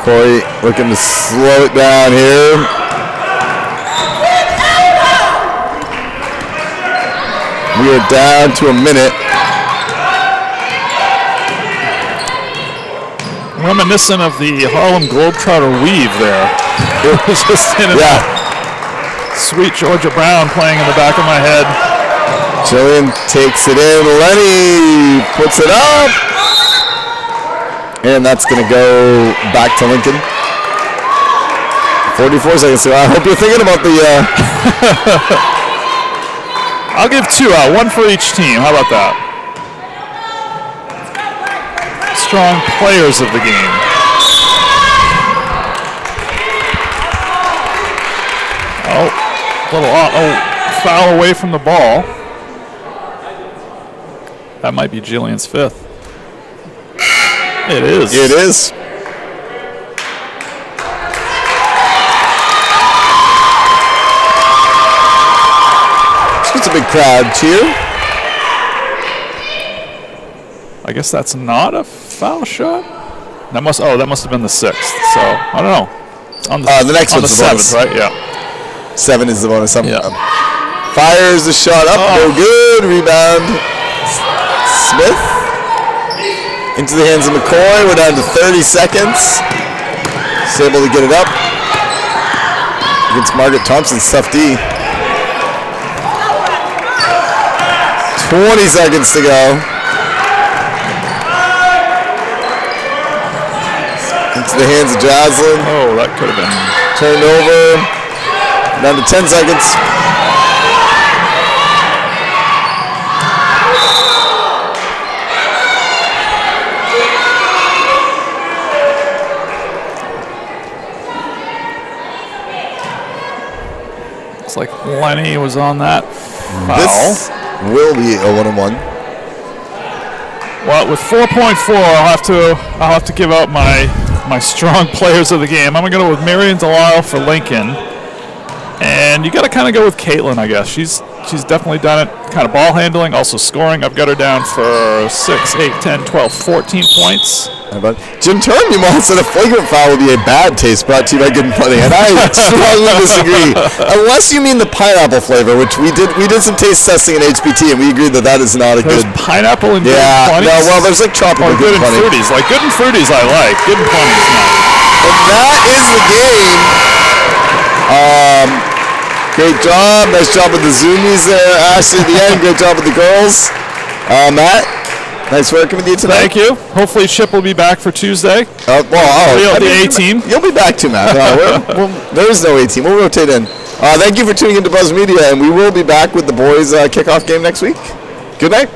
Corey looking to slow it down here. We are down to a minute. Reminiscent of the Harlem Globetrotter weave there. It was just in and out. Sweet Georgia Brown playing in the back of my head. Jillian takes it in. Lenny puts it up. And that's going to go back to Lincoln. 44 seconds. So I hope you're thinking about the... I'll give 2 out, 1 for each team. How about that? Strong players of the game. Foul away from the ball. That might be Jillian's 5th. It is. It is. It's a big crowd cheer. I guess that's not a foul shot. That must have been the 6th. So I don't know. On The next on the one's the 7th, bonus. right? Yeah. 7 is the bonus. Yeah. Fires the shot up. No good. Rebound. Smith. Into the hands of McCoy. We're down to 30 seconds. She's able to get it up. Against Margaret Thompson's tough D. 20 seconds to go. Into the hands of Jaslyn. Oh, that could have been. Turned over. Down to 10 seconds. Looks like Lenny was on that foul. This will be a 1-on-1. Well, with 4.4, I'll have to give out my strong players of the game. I'm gonna go with Miriam Delisle for Lincoln, and you got to kind of go with Caitlin, I guess. She's definitely done it. Kind of ball handling, also scoring. I've got her down for 6, 8, 10, 12, 14 points. How about Jim Turnbull said a flagrant foul would be a bad taste, brought to you by Good and Plenty, and I strongly disagree. Unless you mean the pineapple flavor, which we did some taste testing in HPT, and we agreed that is not a There's good. pineapple and Good Yeah, and no, Plenty's? well, there's like tropical Or Good Good and and Plenty. Fruities. Like Good and Fruities I like. Good and Plenty's not. And that is the game. Great job. Nice job with the zoomies there. Ashley at the end. Great job with the girls. Matt, nice working with you tonight. Thank you. Hopefully Chip will be back for Tuesday. The A team. You'll be back too, Matt. There is no A team. We'll rotate in. Thank you for tuning into Buzz Media, and we will be back with the boys' kickoff game next week. Good night.